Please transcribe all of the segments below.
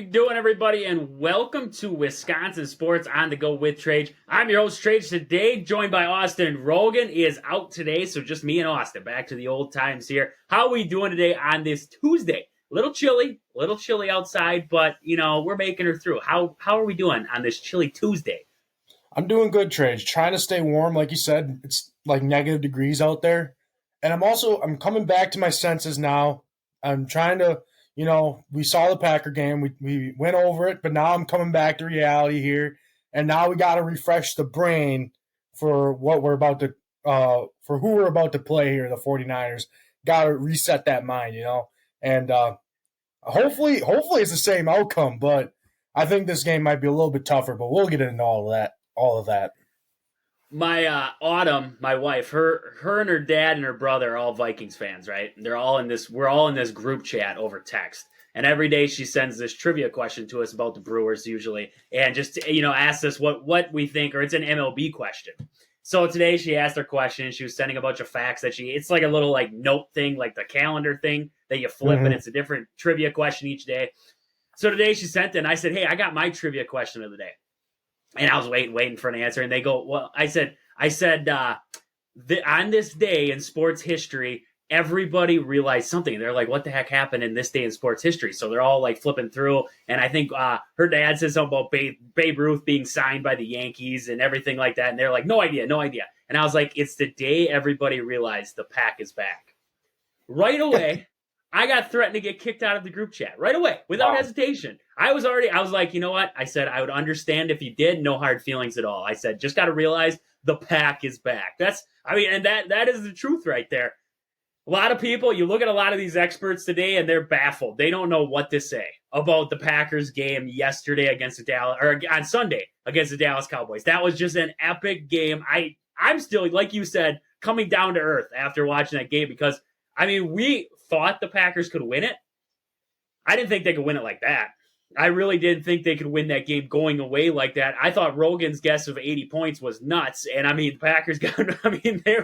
doing, everybody? And welcome to Wisconsin Sports on the Go with Trage. I'm your host, Trage, today, joined by Austin. Rogan is out today, so just me and Austin. Back to the old times here. How are we doing today on this Tuesday? A little chilly outside, but, we're making her through. How are we doing on this chilly Tuesday? I'm doing good, Trage. Trying to stay warm, like you said. It's like negative degrees out there. And I'm coming back to my senses now. I'm trying to, we saw the Packer game. We went over it, but now I'm coming back to reality here. And now we got to refresh the brain for what we're about to, for who we're about to play here, the 49ers. Got to reset that mind, And hopefully it's the same outcome, but I think this game might be a little bit tougher, but we'll get into all of that. My Autumn, my wife, her and her dad and her brother are all Vikings fans, right? We're all in this group chat over text. And every day she sends this trivia question to us about the Brewers usually, and just asks us what we think, or it's an MLB question. So today she asked her question, and she was sending a bunch of facts it's like a little like note thing, like the calendar thing that you flip, and it's a different trivia question each day. So today she sent it, and I said, "Hey, I got my trivia question of the day." And I was waiting for an answer, and they go, "Well," I said, on this day in sports history, everybody realized something. And they're like, "What the heck happened in this day in sports history?" So they're all like flipping through, and I think her dad said something about Babe Ruth being signed by the Yankees and everything like that, and they're like, "No idea." And I was like, "It's the day everybody realized the Pack is back." Right away, I got threatened to get kicked out of the group chat right away without hesitation. I was like, you know what? I said, I would understand if you did. No hard feelings at all. I said, just got to realize the Pack is back. And that is the truth right there. A lot of people, you look at a lot of these experts today and they're baffled. They don't know what to say about the Packers game yesterday against the Dallas, or on Sunday against the Dallas Cowboys. That was just an epic game. I'm still, like you said, coming down to earth after watching that game because, we thought the Packers could win it. I didn't think they could win it like that. I really didn't think they could win that game going away like that. I thought Rogan's guess of 80 points was nuts. And, the Packers they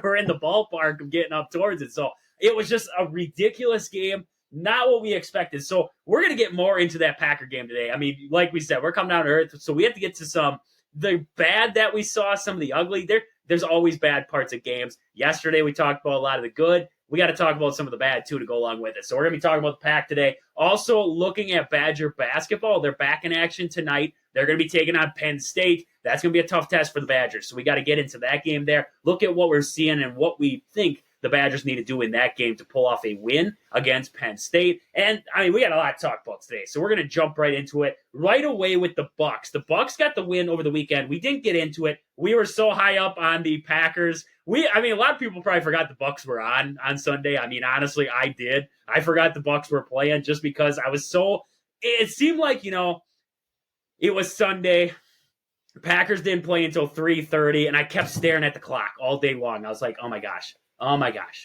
were in the ballpark of getting up towards it. So it was just a ridiculous game, not what we expected. So we're going to get more into that Packer game today. Like we said, we're coming down to earth. So we have to get to the bad that we saw, some of the ugly. There's always bad parts of games. Yesterday we talked about a lot of the good. We got to talk about some of the bad, too, to go along with it. So we're going to be talking about the Pack today. Also, looking at Badger basketball. They're back in action tonight. They're going to be taking on Penn State. That's going to be a tough test for the Badgers. So we got to get into that game there. Look at what we're seeing and what we think the Badgers need to do in that game to pull off a win against Penn State. And, we got a lot to talk about today. So we're going to jump right into it right away with the Bucs. The Bucs got the win over the weekend. We didn't get into it. We were so high up on the Packers. A lot of people probably forgot the Bucs were on Sunday. Honestly, I did. I forgot the Bucs were playing just because I was it seemed like, it was Sunday. The Packers didn't play until 3:30, and I kept staring at the clock all day long. I was like, oh my gosh,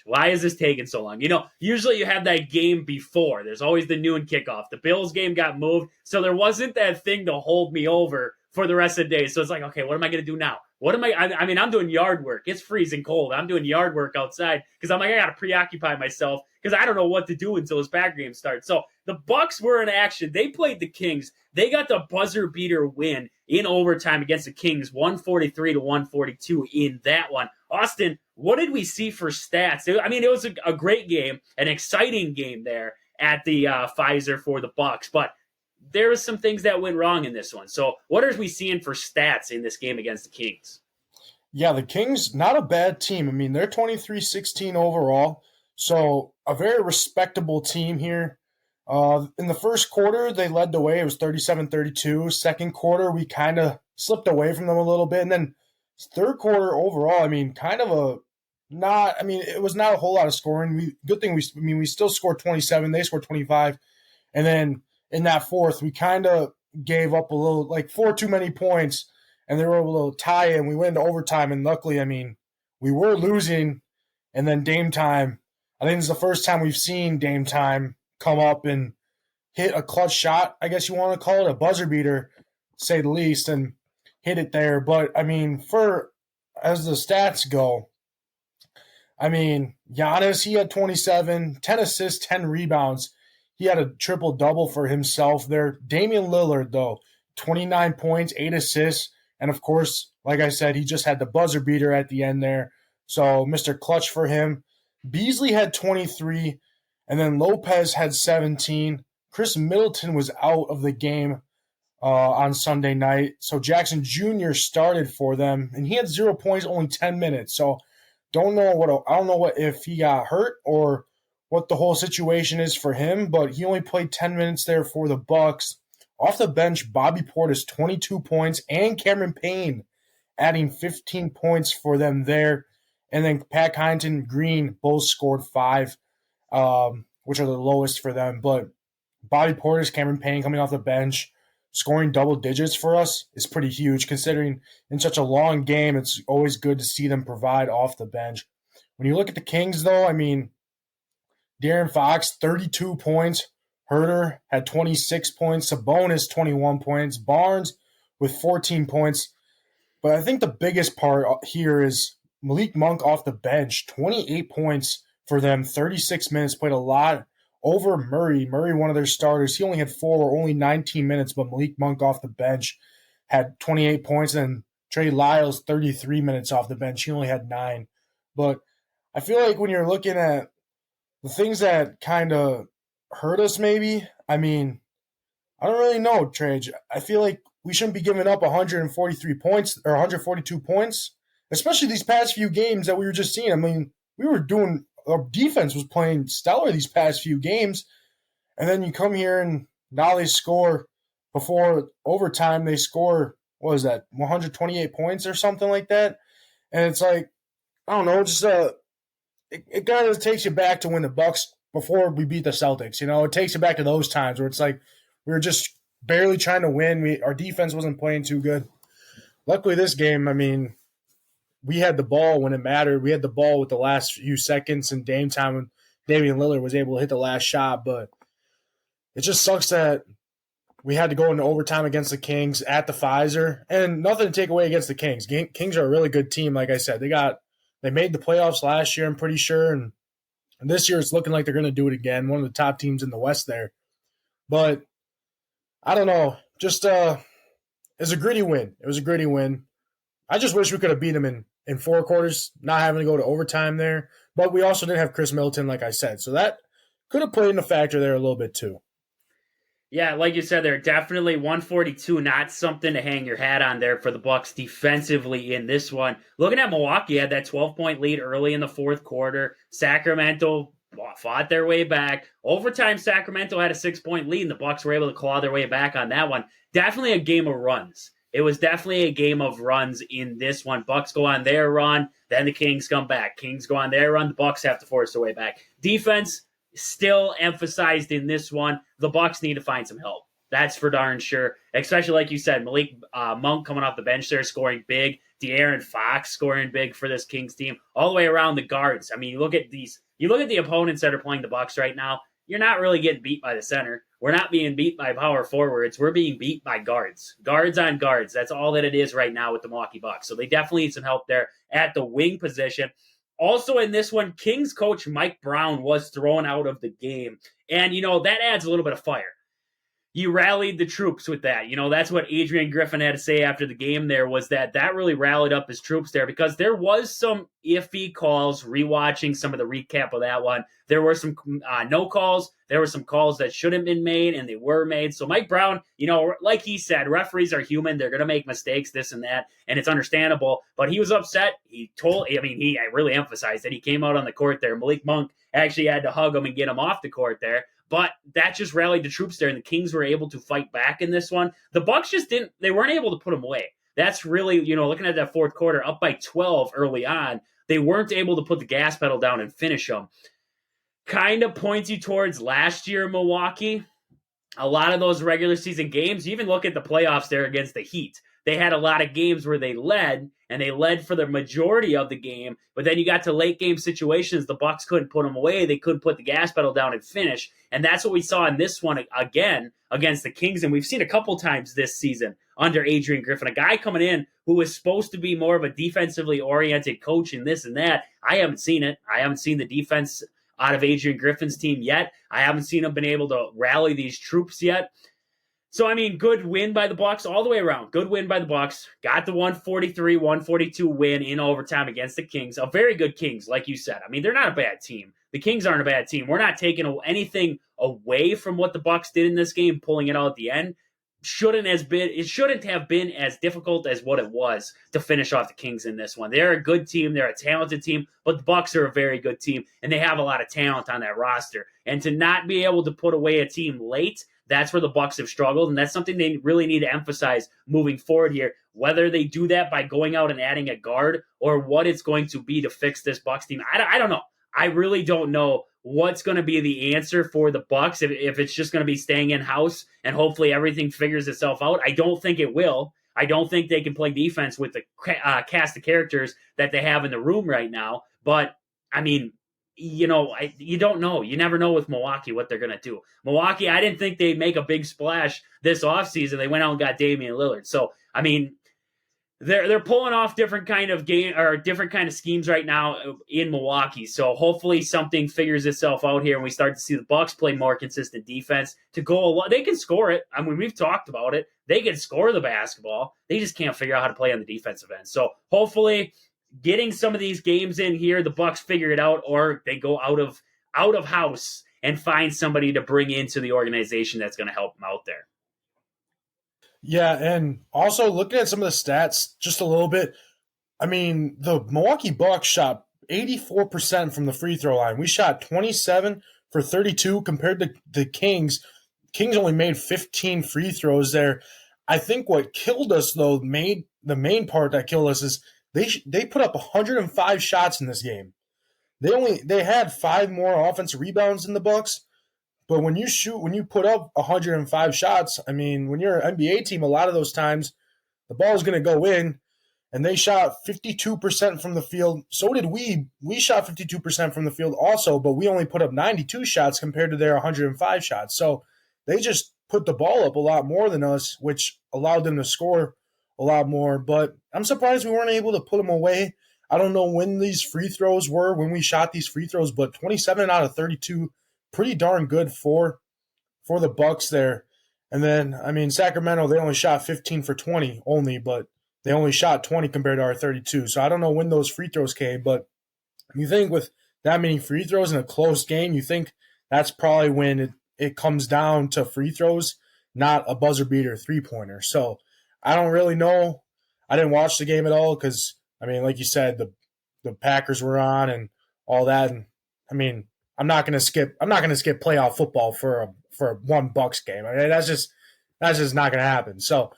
why is this taking so long? Usually you have that game before. There's always the noon kickoff. The Bills game got moved, so there wasn't that thing to hold me over for the rest of the day. So it's like, okay, what am I going to do now? I'm doing yard work. It's freezing cold. I'm doing yard work outside because I got to preoccupy myself because I don't know what to do until this Packer game starts. So the Bucs were in action. They played the Kings. They got the buzzer beater win in overtime against the Kings, 143-142 in that one. Austin, what did we see for stats? It was a great game, an exciting game there at the Pfizer for the Bucs, but there was some things that went wrong in this one. So what are we seeing for stats in this game against the Kings? Yeah, the Kings, not a bad team. They're 23-16 overall, so a very respectable team here. In the first quarter, they led the way. It was 37-32. Second quarter, we kind of slipped away from them a little bit. And then third quarter overall, it was not a whole lot of scoring. Good thing we still scored 27. They scored 25. And then in that fourth, we kind of gave up a little, like 4 too many points, and they were able to tie it, and we went into overtime. And luckily, we were losing, and then Dame Time, I think this is the first time we've seen Dame Time come up and hit a clutch shot, I guess you want to call it, a buzzer beater, to say the least, and hit it there. But, as the stats go, Giannis, he had 27, 10 assists, 10 rebounds. he had a triple-double for himself there. Damian Lillard, though, 29 points, 8 assists, and of course, like I said, he just had the buzzer beater at the end there. So Mr. Clutch for him. Beasley had 23, and then Lopez had 17. Chris Middleton was out of the game on Sunday night. So Jackson Jr. started for them, and he had 0 points, only 10 minutes. So I don't know what if he got hurt or what the whole situation is for him, but he only played 10 minutes there for the Bucks. Off the bench, Bobby Portis 22 points and Cameron Payne adding 15 points for them there. And then Pat Connaughton, Green both scored 5, which are the lowest for them. But Bobby Portis, Cameron Payne coming off the bench, scoring double digits for us is pretty huge considering in such a long game, it's always good to see them provide off the bench. When you look at the Kings, though, I mean, De'Aaron Fox, 32 points. Herter had 26 points. Sabonis, 21 points. Barnes with 14 points. But I think the biggest part here is Malik Monk off the bench, 28 points for them, 36 minutes, played a lot over Murray. Murray, one of their starters, he only had 4, only 19 minutes, but Malik Monk off the bench had 28 points, and Trey Lyles, 33 minutes off the bench. He only had 9. But I feel like when you're looking at the things that kind of hurt us maybe, I mean, I don't really know, Trey. I feel like we shouldn't be giving up 143 points or 142 points, especially these past few games that we were just seeing. I mean, our defense was playing stellar these past few games, and then you come here and now they score before overtime. They score, what was that, 128 points or something like that? And it's like, I don't know, just it kind of takes you back to when the Bucks, before we beat the Celtics, it takes you back to those times where it's like we were just barely trying to win. Our defense wasn't playing too good. Luckily this game, I mean, we had the ball when it mattered. We had the ball with the last few seconds in Dame time when Damian Lillard was able to hit the last shot. But it just sucks that we had to go into overtime against the Kings at the Pfizer. And nothing to take away against the Kings. Kings are a really good team, like I said. They made the playoffs last year, I'm pretty sure. And this year it's looking like they're going to do it again. One of the top teams in the West there. But I don't know. Just it was a gritty win. It was a gritty win. I just wish we could have beat them in 4 quarters, not having to go to overtime there. But we also didn't have Chris Middleton, like I said. So that could have played in a factor there a little bit too. Yeah, like you said, they're definitely 142, not something to hang your hat on there for the Bucks defensively in this one. Looking at Milwaukee, had that 12-point lead early in the fourth quarter. Sacramento fought their way back. Overtime, Sacramento had a 6-point lead, and the Bucks were able to claw their way back on that one. Definitely a game of runs. It was definitely a game of runs in this one. Bucks go on their run, then the Kings come back. Kings go on their run, the Bucks have to force their way back. Defense still emphasized in this one. The Bucks need to find some help. That's for darn sure. Especially like you said, Malik Monk coming off the bench there, scoring big. De'Aaron Fox scoring big for this Kings team. All the way around the guards. I mean, you look at the opponents that are playing the Bucks right now. You're not really getting beat by the center. We're not being beat by power forwards. We're being beat by guards. Guards on guards. That's all that it is right now with the Milwaukee Bucks. So they definitely need some help there at the wing position. Also in this one, Kings coach Mike Brown was thrown out of the game. And, that adds a little bit of fire. You rallied the troops with that. That's what Adrian Griffin had to say after the game there, was that really rallied up his troops there, because there was some iffy calls. Rewatching some of the recap of that one, there were some no calls. There were some calls that shouldn't have been made, and they were made. So Mike Brown, like he said, referees are human. They're going to make mistakes, this and that, and it's understandable. But he was upset. He really emphasized that he came out on the court there. Malik Monk actually had to hug him and get him off the court there. But that just rallied the troops there, and the Kings were able to fight back in this one. The Bucks they weren't able to put them away. That's really, looking at that fourth quarter, up by 12 early on, they weren't able to put the gas pedal down and finish them. Kind of points you towards last year in Milwaukee. A lot of those regular season games, you even look at the playoffs there against the Heat. They had a lot of games where they led, and they led for the majority of the game, but then you got to late game situations, the Bucks couldn't put them away, they couldn't put the gas pedal down and finish, and that's what we saw in this one again against the Kings, and we've seen a couple times this season under Adrian Griffin, a guy coming in who was supposed to be more of a defensively oriented coach and this and that. I haven't seen it. I haven't seen the defense out of Adrian Griffin's team yet. I haven't seen him been able to rally these troops yet. So, I mean, good win by the Bucks all the way around. Good win by the Bucks. Got the 143-142 win in overtime against the Kings. A very good Kings, like you said. I mean, they're not a bad team. The Kings aren't a bad team. We're not taking anything away from what the Bucks did in this game, pulling it out at the end. It shouldn't have been as difficult as what it was to finish off the Kings in this one. They're a good team, they're a talented team, but the Bucks are a very good team, and they have a lot of talent on that roster. And to not be able to put away a team late, that's where the Bucks have struggled, and that's something they really need to emphasize moving forward here. Whether they do that by going out and adding a guard, or what it's going to be to fix this Bucks team, I don't know. I really don't know what's going to be the answer for the Bucks, if it's just going to be staying in-house and hopefully everything figures itself out. I don't think it will. I don't think they can play defense with the cast of characters that they have in the room right now. But, I mean, you don't know. You never know with Milwaukee what they're going to do. Milwaukee, I didn't think they'd make a big splash this offseason. They went out and got Damian Lillard. So, I mean, they're pulling off different kind of game or different kind of schemes right now in Milwaukee. So hopefully something figures itself out here and we start to see the Bucks play more consistent defense to go a lot. They can score it. I mean, we've talked about it. They can score the basketball. They just can't figure out how to play on the defensive end. So hopefully getting some of these games in here, the Bucks figure it out, or they go out of house and find somebody to bring into the organization that's going to help them out there. Yeah, and also looking at some of the stats just a little bit, I mean, the Milwaukee Bucks shot 84% from the free throw line. We shot 27 for 32 compared to the Kings. Kings only made 15 free throws there. I think what killed us, though, the main part that killed us is they put up 105 shots in this game. They had 5 more offensive rebounds than the Bucks. But when you put up 105 shots, I mean, when you're an NBA team, a lot of those times the ball is going to go in, and they shot 52% from the field. So did we. We shot 52% from the field also, but we only put up 92 shots compared to their 105 shots. So they just put the ball up a lot more than us, which allowed them to score a lot more. But I'm surprised we weren't able to put them away. I don't know when these free throws were, when we shot these free throws, but 27 out of 32, pretty darn good for the Bucks there. And then, I mean, Sacramento, they only shot 15 for 20 only, but they only shot 20 compared to our 32. So I don't know when those free throws came, but you think with that many free throws in a close game, you think that's probably when it comes down to free throws, not a buzzer beater three-pointer. So I don't really know. I didn't watch the game at all because, I mean, like you said, the Packers were on and all that. And, I mean, I'm not going to skip playoff football for one Bucks game. I mean, that's just not going to happen. So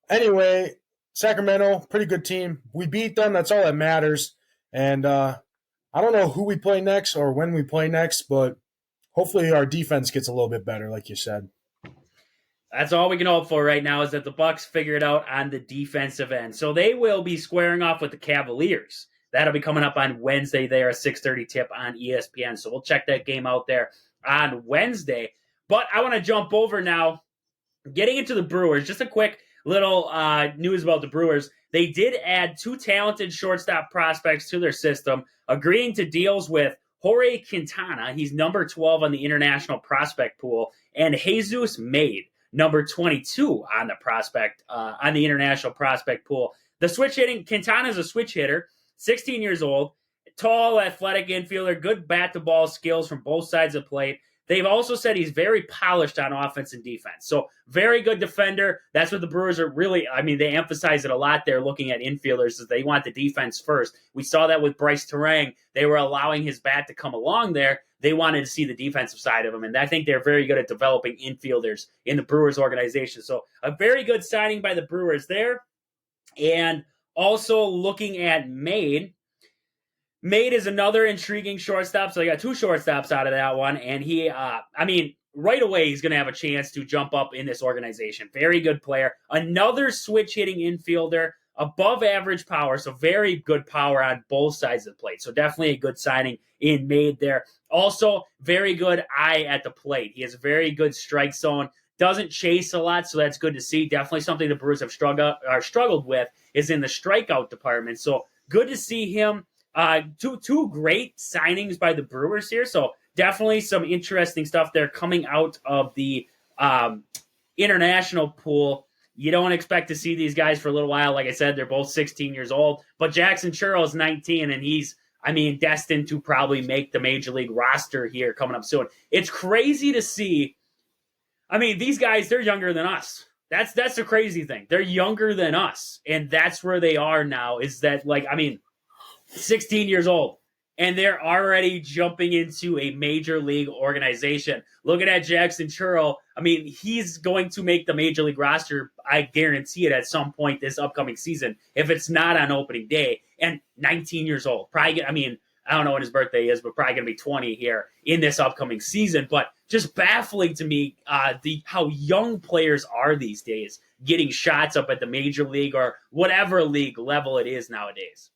anyway, Sacramento, pretty good team. We beat them. That's all that matters. And I don't know who we play next or when we play next, but hopefully our defense gets a little bit better, like you said. That's all we can hope for right now is that the Bucks figure it out on the defensive end. So they will be squaring off with the Cavaliers. That'll be coming up on Wednesday there, a 6:30 tip on ESPN. So we'll check that game out there on Wednesday. But I want to jump over now, getting into the Brewers. Just a quick little news about the Brewers. They did add 2 talented shortstop prospects to their system, agreeing to deals with Jorge Quintana. He's number 12 on the international prospect pool, and Jesus Made, number 22 on the international prospect pool. The switch hitting, Quintana is a switch hitter. 16 years old, tall, athletic infielder, good bat-to-ball skills from both sides of the plate. They've also said he's very polished on offense and defense. So very good defender. That's what the Brewers are really, I mean, they emphasize it a lot there looking at infielders as they want the defense first. We saw that with Bryce Terang. They were allowing his bat to come along there. They wanted to see the defensive side of him, and I think they're very good at developing infielders in the Brewers organization. So a very good signing by the Brewers there. And also looking at Made. Made is another intriguing shortstop, so they got 2 shortstops out of that one, and he, right away he's going to have a chance to jump up in this organization. Very good player. Another switch-hitting infielder, above average power, so very good power on both sides of the plate. So definitely a good signing in Made there. Also, very good eye at the plate. He has a very good strike zone. Doesn't chase a lot, so that's good to see. Definitely something the Brewers have struggled with is in the strikeout department. So good to see him. Two great signings by the Brewers here. So definitely some interesting stuff there coming out of the international pool. You don't expect to see these guys for a little while. Like I said, they're both 16 years old. But Jackson Churro is 19, and he's, destined to probably make the Major League roster here coming up soon. It's crazy to see. These guys, they're younger than us. That's the crazy thing. They're younger than us. And that's where they are now, is that, 16 years old. And they're already jumping into a major league organization. Looking at Jackson Churro, he's going to make the major league roster. I guarantee it at some point this upcoming season, if it's not on opening day. And 19 years old. Probably, I don't know when his birthday is, but probably going to be 20 here in this upcoming season. But just baffling to me how young players are these days, getting shots up at the major league or whatever league level it is nowadays.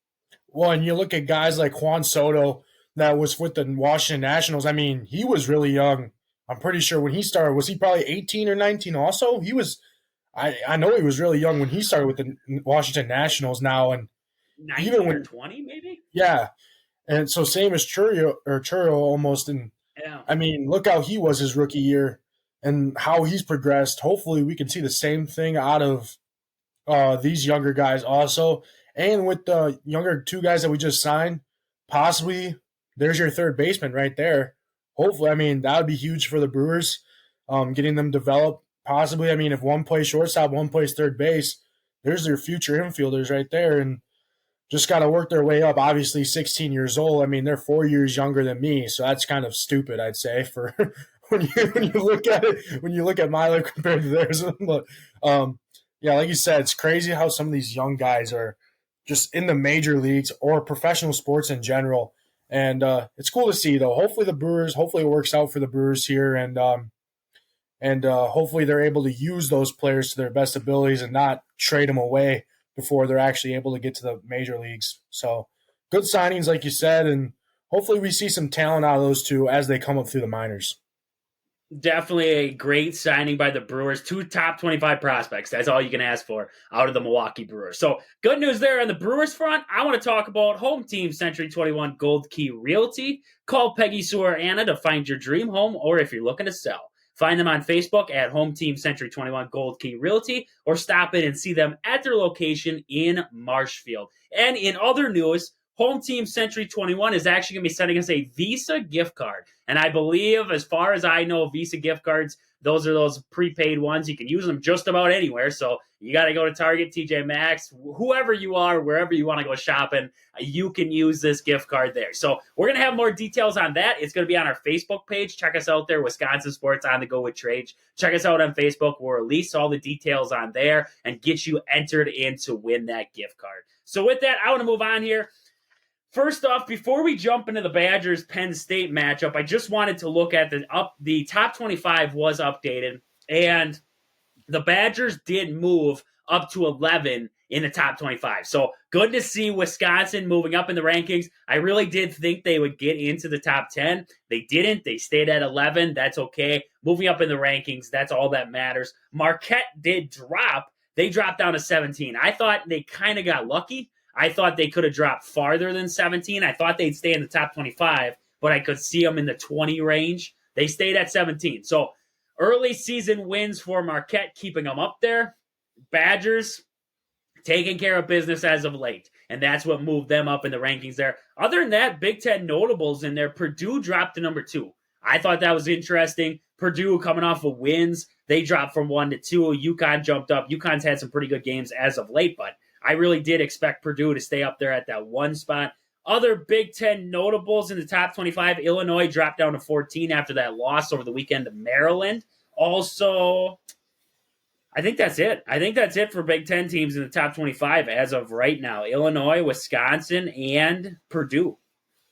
Well, and you look at guys like Juan Soto that was with the Washington Nationals. He was really young. I'm pretty sure when he started, was he probably 18 or 19 also? He was – I know he was really young when he started with the Washington Nationals now. And 19 even when, or 20 maybe? Yeah. And so same as Churro almost. And, yeah. Look how he was his rookie year and how he's progressed. Hopefully we can see the same thing out of these younger guys also. And with the younger two guys that we just signed, possibly there's your third baseman right there. Hopefully, that would be huge for the Brewers, getting them developed. Possibly, if one plays shortstop, one plays third base, there's their future infielders right there. And just got to work their way up. Obviously, 16 years old. They're 4 years younger than me, so that's kind of stupid, I'd say, for when you look at it, when you look at my life compared to theirs. But yeah, like you said, it's crazy how some of these young guys are just in the major leagues or professional sports in general. And it's cool to see, though. Hopefully it works out for the Brewers here, and hopefully they're able to use those players to their best abilities and not trade them away before they're actually able to get to the major leagues. So good signings, like you said, and hopefully we see some talent out of those two as they come up through the minors. Definitely a great signing by the Brewers. 2 top 25 prospects. That's all you can ask for out of the Milwaukee Brewers. So good news there on the Brewers front. I want to talk about Home Team Century 21 Gold Key Realty. Call Peggy, Sue, or Anna to find your dream home, or if you're looking to sell. Find them on Facebook at Home Team Century 21 Gold Key Realty, or stop in and see them at their location in Marshfield. And in other news, Home Team Century 21 is actually going to be sending us a Visa gift card. And I believe, as far as I know, Visa gift cards, those are those prepaid ones. You can use them just about anywhere. So you got to go to Target, TJ Maxx, whoever you are, wherever you want to go shopping, you can use this gift card there. So we're going to have more details on that. It's going to be on our Facebook page. Check us out there, Wisconsin Sports on the Go with Trade. Check us out on Facebook. We'll release all the details on there and get you entered in to win that gift card. So with that, I want to move on here. First off, before we jump into the Badgers-Penn State matchup, I just wanted to look at the top 25 was updated, and the Badgers did move up to 11 in the top 25. So good to see Wisconsin moving up in the rankings. I really did think they would get into the top 10. They didn't. They stayed at 11. That's okay. Moving up in the rankings, that's all that matters. Marquette did drop. They dropped down to 17. I thought they kind of got lucky. I thought they could have dropped farther than 17. I thought they'd stay in the top 25, but I could see them in the 20 range. They stayed at 17. So early season wins for Marquette, keeping them up there. Badgers taking care of business as of late, and that's what moved them up in the rankings there. Other than that, Big Ten notables in there. Purdue dropped to number 2. I thought that was interesting. Purdue coming off of wins. They dropped from 1 to 2. UConn jumped up. UConn's had some pretty good games as of late, but I really did expect Purdue to stay up there at that 1 spot. Other Big Ten notables in the top 25, Illinois dropped down to 14 after that loss over the weekend to Maryland. Also, I think that's it. I think that's it for Big Ten teams in the top 25 as of right now. Illinois, Wisconsin, and Purdue.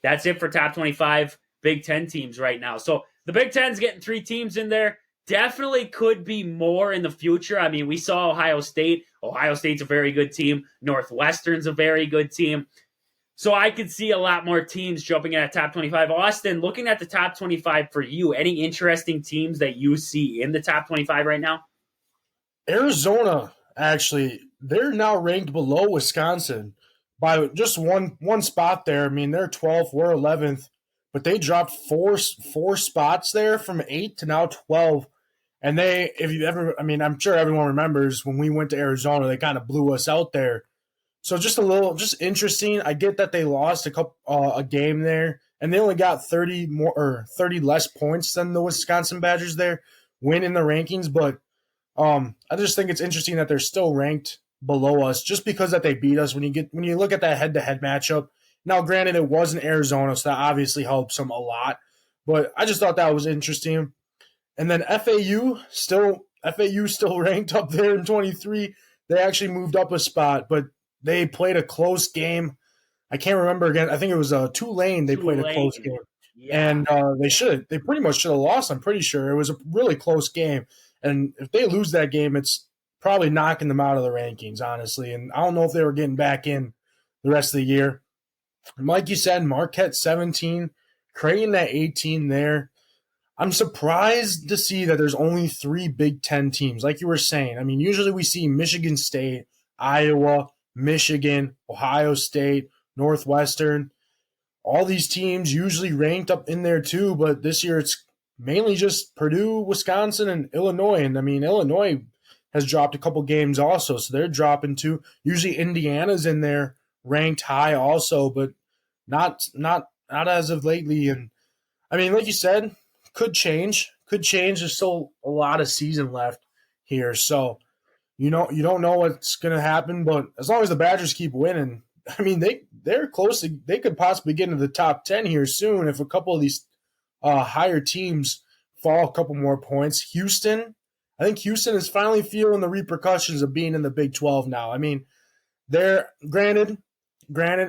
That's it for top 25 Big Ten teams right now. So the Big Ten's getting 3 teams in there. Definitely could be more in the future. We saw Ohio State. Ohio State's a very good team. Northwestern's a very good team. So I could see a lot more teams jumping at top 25. Austin, looking at the top 25 for you, any interesting teams that you see in the top 25 right now? Arizona, actually, they're now ranked below Wisconsin by just one spot there. They're 12th, we're 11th. but they dropped four spots there from 8 to now 12. And if you ever, I mean, I'm sure everyone remembers when we went to Arizona, they kind of blew us out there. So just interesting. I get that they lost a game there, and they only got 30 less points than the Wisconsin Badgers there win in the rankings. But I just think it's interesting that they're still ranked below us just because that they beat us. When you look at that head-to-head matchup, now granted it was in Arizona, so that obviously helps them a lot. But I just thought that was interesting. And then FAU still ranked up there in 23. They actually moved up a spot, but they played a close game. I can't remember again. I think it was Tulane. They played a close game, and they pretty much should have lost. I'm pretty sure it was a really close game. And if they lose that game, it's probably knocking them out of the rankings, honestly. And I don't know if they were getting back in the rest of the year. And like you said, Marquette 17, Creighton at 18 there. I'm surprised to see that there's only 3 Big Ten teams, like you were saying. I mean, usually we see Michigan State, Iowa, Michigan, Ohio State, Northwestern. All these teams usually ranked up in there too, but this year it's mainly just Purdue, Wisconsin, and Illinois. And I mean, Illinois has dropped a couple games also, so they're dropping too. Usually Indiana's in there ranked high also, but not as of lately. And I mean, like you said, could change. There's still a lot of season left here, so you don't know what's going to happen. But as long as the Badgers keep winning, I mean, they're close. They could possibly get into the top 10 here soon if a couple of these higher teams fall a couple more points. I think Houston is finally feeling the repercussions of being in the Big 12 now. I mean, they're granted.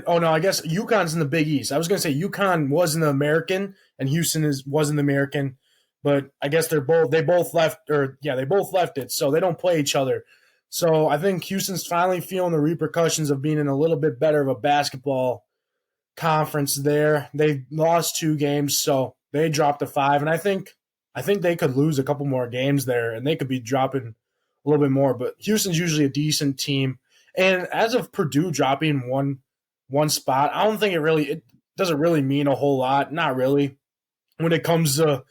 Oh no, I guess UConn's in the Big East. I was going to say UConn was in the American and Houston was in the American, but I guess they both left it, so they don't play each other. So I think Houston's finally feeling the repercussions of being in a little bit better of a basketball conference there. They lost 2 games, so they dropped to 5, and I think they could lose a couple more games there, and they could be dropping a little bit more. But Houston's usually a decent team, and as of Purdue dropping one spot, I don't think it doesn't really mean a whole lot. Not really, when it comes to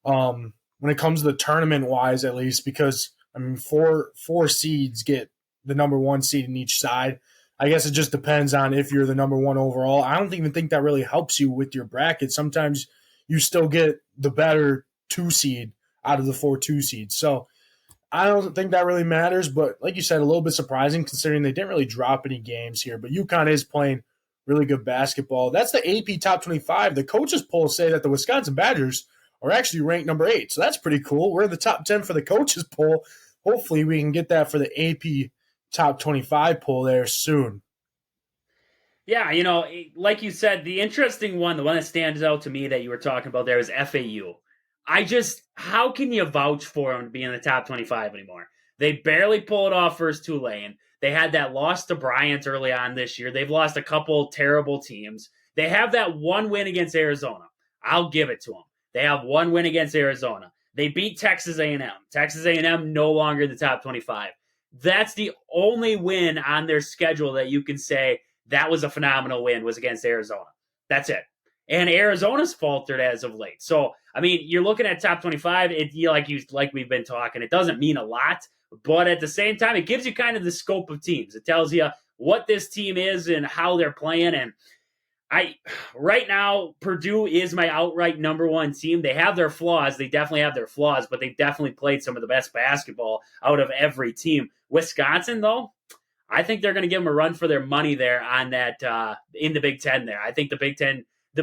the tournament wise, at least, because I mean, four seeds get the number 1 seed in each side. I guess it just depends on if you're the number 1 overall. I don't even think that really helps you with your bracket. Sometimes you still get the better 2 seed out of the 4 2 seeds. So I don't think that really matters. But like you said, a little bit surprising considering they didn't really drop any games here. But UConn is playing really good basketball. That's the AP Top 25. The coaches polls say that the Wisconsin Badgers are actually ranked number 8. So that's pretty cool. We're in the top 10 for the coaches poll. Hopefully we can get that for the AP Top 25 poll there soon. Yeah, like you said, the interesting one, the one that stands out to me that you were talking about there is FAU. How can you vouch for them to be in the top 25 anymore? They barely pulled off versus Tulane. They had that loss to Bryant early on this year. They've lost a couple terrible teams. They have that 1 win against Arizona. I'll give it to them. They have 1 win against Arizona. They beat Texas A&M. Texas A&M no longer in the top 25. That's the only win on their schedule that you can say that was a phenomenal win, was against Arizona. That's it. And Arizona's faltered as of late. So, I mean, you're looking at top 25. Like we've been talking, it doesn't mean a lot, but at the same time, it gives you kind of the scope of teams. It tells you what this team is and how they're playing. And right now, Purdue is my outright number 1 team. They have their flaws. They definitely have their flaws, but they've definitely played some of the best basketball out of every team. Wisconsin, though, I think they're going to give them a run for their money there on that in the Big Ten there. I think the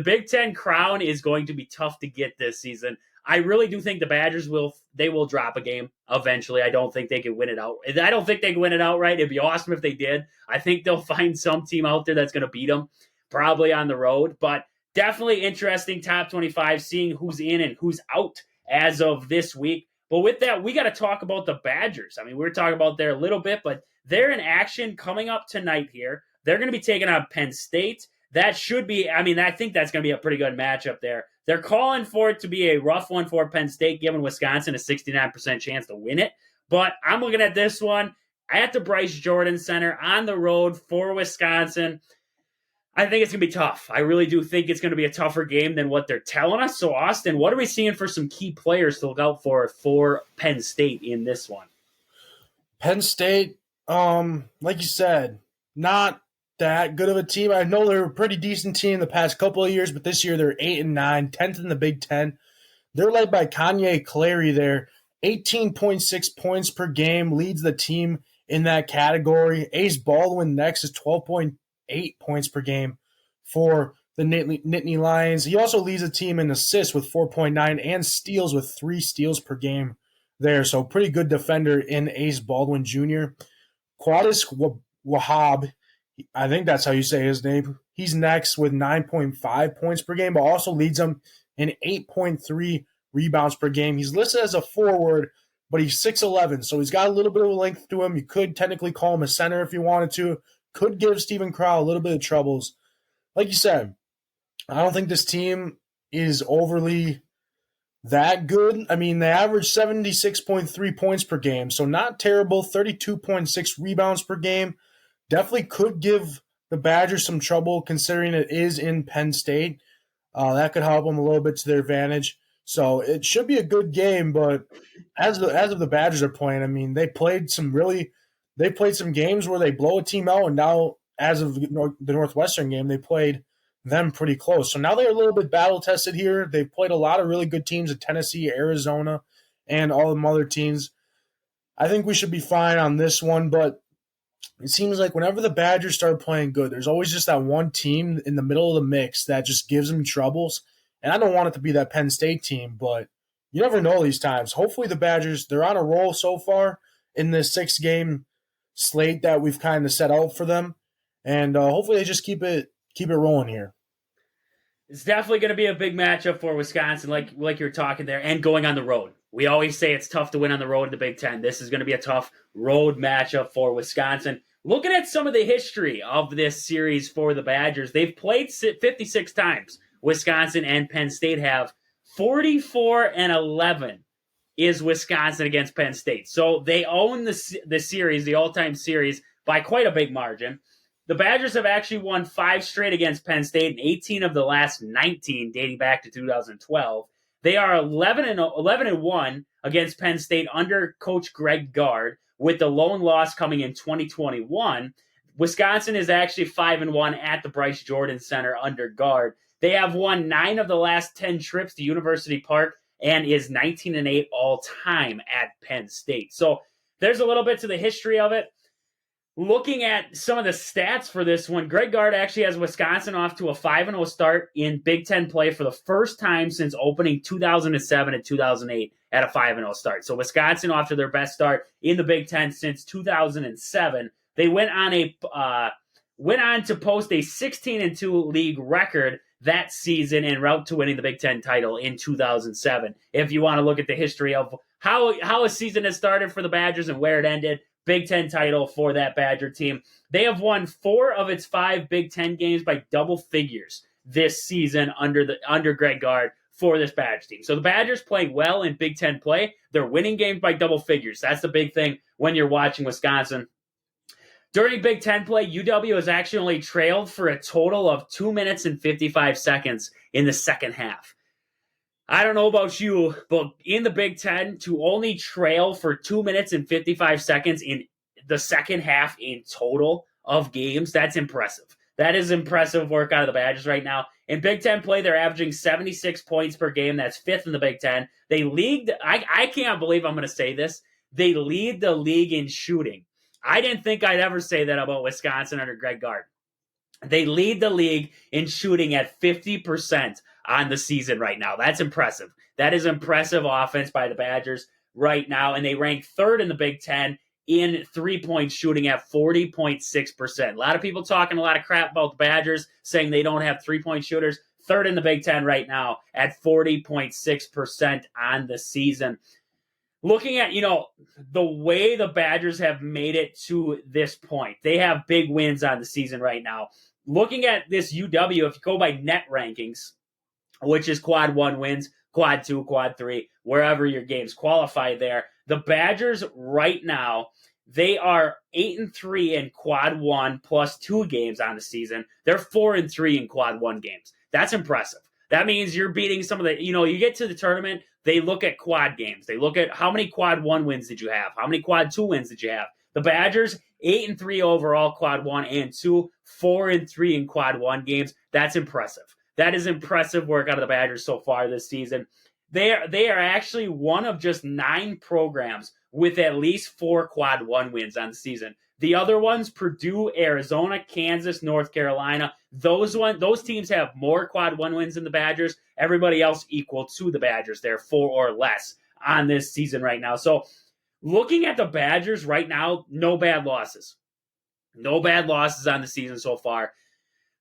Big Ten crown is going to be tough to get this season. I really do think the Badgers will drop a game eventually. I don't think they can win it out. I don't think they can win it outright. It'd be awesome if they did. I think they'll find some team out there that's going to beat them, probably on the road. But definitely interesting top 25, seeing who's in and who's out as of this week. But with that, we got to talk about the Badgers. I mean, we were talking about there a little bit, but they're in action coming up tonight here. They're going to be taking on Penn State. That should be, I think that's going to be a pretty good matchup there. They're calling for it to be a rough one for Penn State, giving Wisconsin a 69% chance to win it. But I'm looking at this one at the Bryce Jordan Center on the road for Wisconsin. I think it's going to be tough. I really do think it's going to be a tougher game than what they're telling us. So, Austin, what are we seeing for some key players to look out for Penn State in this one? Penn State, like you said, not that good of a team. I know they're a pretty decent team the past couple of years, but this year they're 8-9, 10th in the Big Ten. They're led by Kanye Clary there, 18.6 points per game, leads the team in that category. Ace Baldwin next is 12.8 points per game for the Nittany Lions. He also leads the team in assists with 4.9 and steals with 3 steals per game there. So pretty good defender in Ace Baldwin Jr. Qadis Wahab, I think that's how you say his name. He's next with 9.5 points per game, but also leads them in 8.3 rebounds per game. He's listed as a forward, but he's 6'11", so he's got a little bit of length to him. You could technically call him a center if you wanted to. Could give Stephen Crowl a little bit of troubles. Like you said, I don't think this team is overly that good. I mean, they average 76.3 points per game, so not terrible. 32.6 rebounds per game. Definitely could give the Badgers some trouble considering it is in Penn State. That could help them a little bit to their advantage. So it should be a good game, but as of the Badgers are playing, I mean, they played some games where they blow a team out, and now as of the Northwestern game, they played them pretty close. So now they're a little bit battle tested here. They've played a lot of really good teams in Tennessee, Arizona, and all the other teams. I think we should be fine on this one, but it seems like whenever the Badgers start playing good, there's always just that one team in the middle of the mix that just gives them troubles. And I don't want it to be that Penn State team, but you never know these times. Hopefully the Badgers, they're on a roll so far in this 6-game slate that we've kind of set out for them. And hopefully they just keep it rolling here. It's definitely going to be a big matchup for Wisconsin, like you're talking there, and going on the road. We always say it's tough to win on the road in the Big Ten. This is going to be a tough road matchup for Wisconsin. Looking at some of the history of this series for the Badgers, they've played 56 times. Wisconsin and Penn State have 44-11 is Wisconsin against Penn State. So they own the series, the all-time series, by quite a big margin. The Badgers have actually won 5 straight against Penn State and 18 of the last 19 dating back to 2012. They are 11-1 against Penn State under Coach Greg Gard, with the lone loss coming in 2021. Wisconsin is actually 5-1 at the Bryce Jordan Center under Gard. They have won 9 of the last 10 trips to University Park and is 19-8 all-time at Penn State. So there's a little bit to the history of it. Looking at some of the stats for this one, Greg Gard actually has Wisconsin off to a 5-0 start in Big Ten play for the first time since opening 2007 and 2008 at a 5-0 start. So Wisconsin off to their best start in the Big Ten since 2007. They went on to post a 16-2 league record that season en route to winning the Big Ten title in 2007. If you want to look at the history of how a season has started for the Badgers and where it ended, Big Ten title for that Badger team. They have won 4 of its 5 Big Ten games by double figures this season under Greg Gard for this Badger team. So the Badgers playing well in Big Ten play. They're winning games by double figures. That's the big thing when you're watching Wisconsin. During Big Ten play, UW has actually only trailed for a total of 2 minutes and 55 seconds in the second half. I don't know about you, but in the Big Ten, to only trail for 2 minutes and 55 seconds in the second half in total of games, that's impressive. That is impressive work out of the Badgers right now. In Big Ten play, they're averaging 76 points per game. That's 5th in the Big Ten. They lead, I can't believe I'm going to say this, they lead the league in shooting. I didn't think I'd ever say that about Wisconsin under Greg Gard. They lead the league in shooting at 50% on the season right now. That's impressive. That is impressive offense by the Badgers right now, and they rank 3rd in the Big Ten in three-point shooting at 40.6%. A lot of people talking a lot of crap about the Badgers, saying they don't have three-point shooters. 3rd in the Big Ten right now at 40.6% on the season. Looking at, the way the Badgers have made it to this point, they have big wins on the season right now. Looking at this UW, if you go by net rankings, which is quad 1 wins, quad 2, quad 3, wherever your games qualify there, the Badgers right now They are 8-3 in quad one plus 2 games on the season. They're 4-3 in quad one games. That's impressive. That means you're beating some of the, you get to the tournament, they look at quad games. They look at how many quad one wins did you have? How many quad two wins did you have? The Badgers, 8-3 overall quad one and two, 4-3 in quad one games. That's impressive. That is impressive work out of the Badgers so far this season. They are actually one of just 9 programs with at least 4 quad one wins on the season. The other ones, Purdue, Arizona, Kansas, North Carolina, those teams have more quad one wins than the Badgers. Everybody else equal to the Badgers. They're 4 or less on this season right now. So looking at the Badgers right now, no bad losses. No bad losses on the season so far.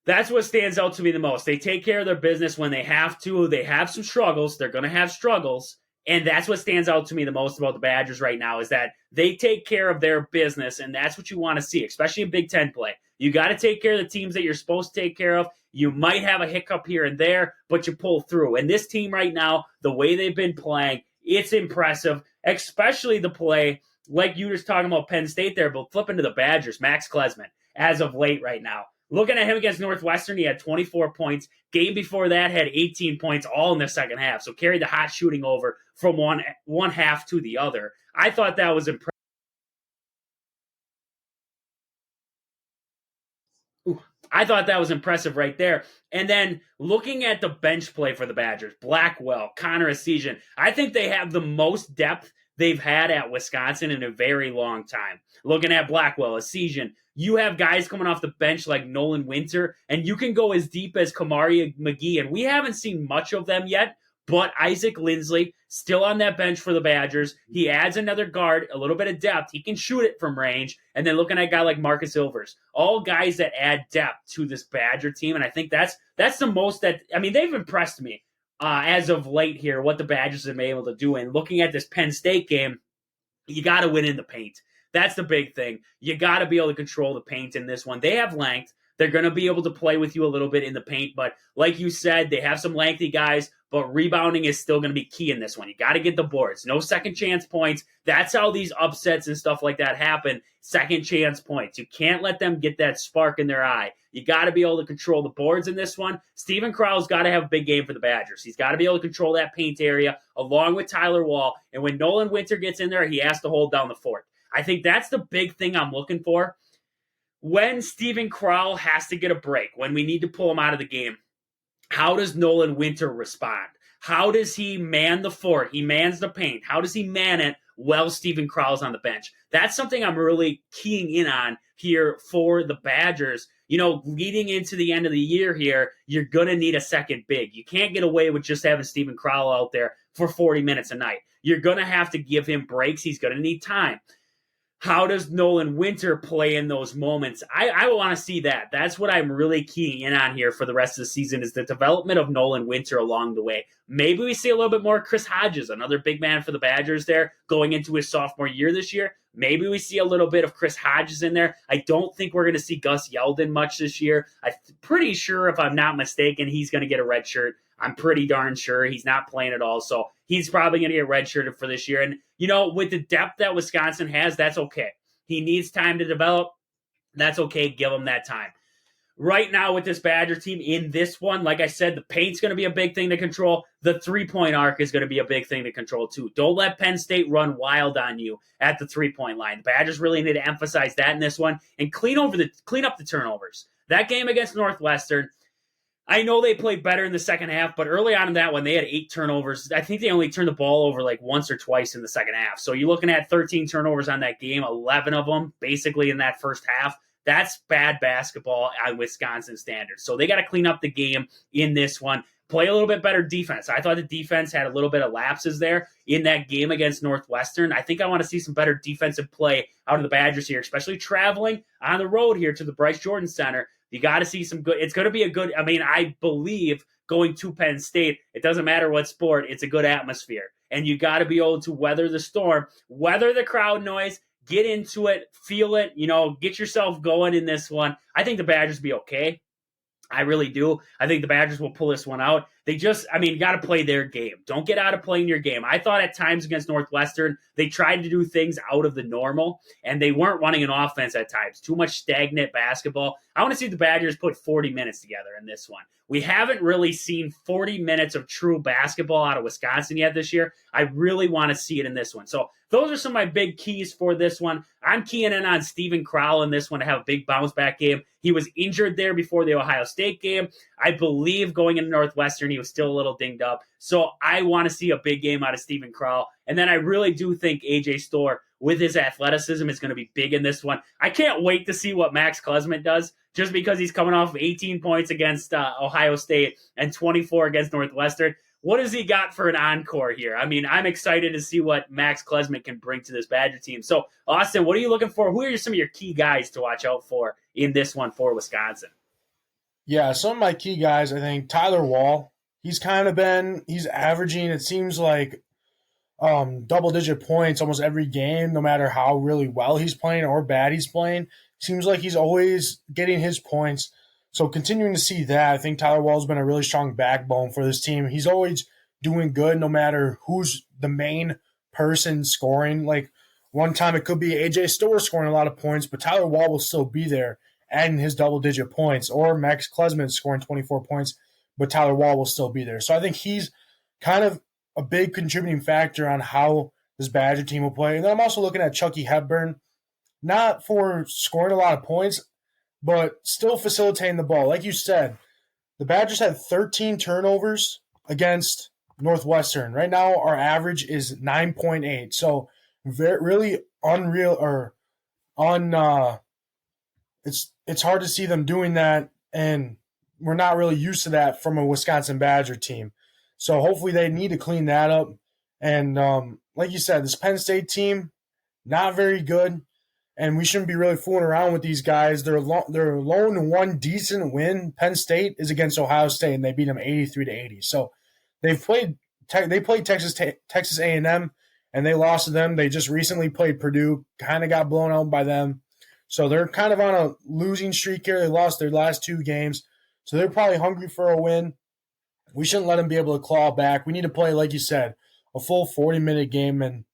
That's what stands out to me the most. They take care of their business when they have to. They have some struggles. They're going to have struggles. And that's what stands out to me the most about the Badgers right now is that they take care of their business, and that's what you want to see, especially in Big Ten play. You got to take care of the teams that you're supposed to take care of. You might have a hiccup here and there, but you pull through. And this team right now, the way they've been playing, it's impressive, especially the play, like you were just talking about Penn State there, but flipping to the Badgers, Max Klesman, as of late right now. Looking at him against Northwestern, he had 24 points. Game before that had 18 points, all in the second half. So carried the hot shooting over from one half to the other. I thought that was impressive. I thought that was impressive right there. And then looking at the bench play for the Badgers, Blackwell, Connor Essegian, I think they have the most depth they've had at Wisconsin in a very long time. Looking at Blackwell, Essegian, you have guys coming off the bench like Nolan Winter, and you can go as deep as Kamari McGee, and we haven't seen much of them yet, but Isaac Lindsley, still on that bench for the Badgers. He adds another guard, a little bit of depth. He can shoot it from range. And then looking at a guy like Marcus Ilvers, all guys that add depth to this Badger team, and I think that's the most that, I mean, they've impressed me as of late here, what the Badgers have been able to do. And looking at this Penn State game, you got to win in the paint. That's the big thing. You got to be able to control the paint in this one. They have length. They're going to be able to play with you a little bit in the paint. But like you said, they have some lengthy guys, but rebounding is still going to be key in this one. You got to get the boards. No second chance points. That's how these upsets and stuff like that happen. Second chance points. You can't let them get that spark in their eye. You got to be able to control the boards in this one. Steven Crowell's got to have a big game for the Badgers. He's got to be able to control that paint area along with Tyler Wall. And when Nolan Winter gets in there, he has to hold down the fort. I think that's the big thing I'm looking for. When Steven Crowell has to get a break, when we need to pull him out of the game, how does Nolan Winter respond? How does he man the fort? He mans the paint. How does he man it while Steven Crowell's on the bench? That's something I'm really keying in on here for the Badgers. You know, leading into the end of the year here, you're going to need a second big. You can't get away with just having Steven Crowell out there for 40 minutes a night. You're going to have to give him breaks. He's going to need time. How does Nolan Winter play in those moments? I want to see that. That's what I'm really keying in on here for the rest of the season is the development of Nolan Winter along the way. Maybe we see a little bit more Chris Hodges, another big man for the Badgers there, going into his sophomore year this year. Maybe we see a little bit of Chris Hodges in there. I don't think we're going to see Gus Yeldon much this year. I'm pretty sure, if I'm not mistaken, he's going to get a red shirt. I'm pretty darn sure he's not playing at all. So he's probably going to get redshirted for this year. And, you know, with the depth that Wisconsin has, that's okay. He needs time to develop. That's okay. Give him that time. Right now with this Badger team in this one, like I said, the paint's going to be a big thing to control. The three-point arc is going to be a big thing to control too. Don't let Penn State run wild on you at the three-point line. The Badgers really need to emphasize that in this one and clean up the turnovers. That game against Northwestern, I know they played better in the second half, but early on in that one, they had 8 turnovers. I think they only turned the ball over like once or twice in the second half. So you're looking at 13 turnovers on that game, 11 of them basically in that first half. That's bad basketball on Wisconsin standards. So they got to clean up the game in this one. Play a little bit better defense. I thought the defense had a little bit of lapses there in that game against Northwestern. I think I want to see some better defensive play out of the Badgers here, especially traveling on the road here to the Bryce Jordan Center. You got to see some good. It's going to be a good. I mean, I believe going to Penn State, it doesn't matter what sport, it's a good atmosphere. And you got to be able to weather the storm, weather the crowd noise, get into it, feel it, you know, get yourself going in this one. I think the Badgers will be okay. I really do. I think the Badgers will pull this one out. They just, got to play their game. Don't get out of playing your game. I thought at times against Northwestern, they tried to do things out of the normal, and they weren't running an offense at times. Too much stagnant basketball. I want to see the Badgers put 40 minutes together in this one. We haven't really seen 40 minutes of true basketball out of Wisconsin yet this year. I really want to see it in this one. So those are some of my big keys for this one. I'm keying in on Steven Crowell in this one to have a big bounce back game. He was injured there before the Ohio State game. I believe going into Northwestern, he was still a little dinged up. So I want to see a big game out of Steven Crowell. And then I really do think AJ Storr, with his athleticism, is going to be big in this one. I can't wait to see what Max Klesmit does, just because he's coming off of 18 points against Ohio State and 24 against Northwestern. What has he got for an encore here? I'm excited to see what Max Klesmit can bring to this Badger team. So, Austin, what are you looking for? Who are some of your key guys to watch out for in this one for Wisconsin? Yeah, some of my key guys, I think Tyler Wall. He's averaging, it seems like, double-digit points almost every game, no matter how really well he's playing or bad he's playing. Seems like he's always getting his points. So continuing to see that, I think Tyler Wall's been a really strong backbone for this team. He's always doing good no matter who's the main person scoring. Like one time it could be AJ Storr scoring a lot of points, but Tyler Wall will still be there adding his double-digit points, or Max Klesmit scoring 24 points, but Tyler Wall will still be there. So I think he's kind of a big contributing factor on how this Badger team will play. And then I'm also looking at Chucky Hepburn, not for scoring a lot of points, but still facilitating the ball. Like you said, the Badgers had 13 turnovers against Northwestern. Right now, our average is 9.8. So really unreal, or it's hard to see them doing that, and we're not really used to that from a Wisconsin Badger team. So hopefully they need to clean that up. And like you said, this Penn State team, not very good. And we shouldn't be really fooling around with these guys. Their lone one decent win, Penn State, is against Ohio State, and they beat them 83-80. So they played Texas A&M, and they lost to them. They just recently played Purdue, kind of got blown out by them. So they're kind of on a losing streak here. They lost their last two games, so they're probably hungry for a win. We shouldn't let them be able to claw back. We need to play, like you said, a full 40-minute game.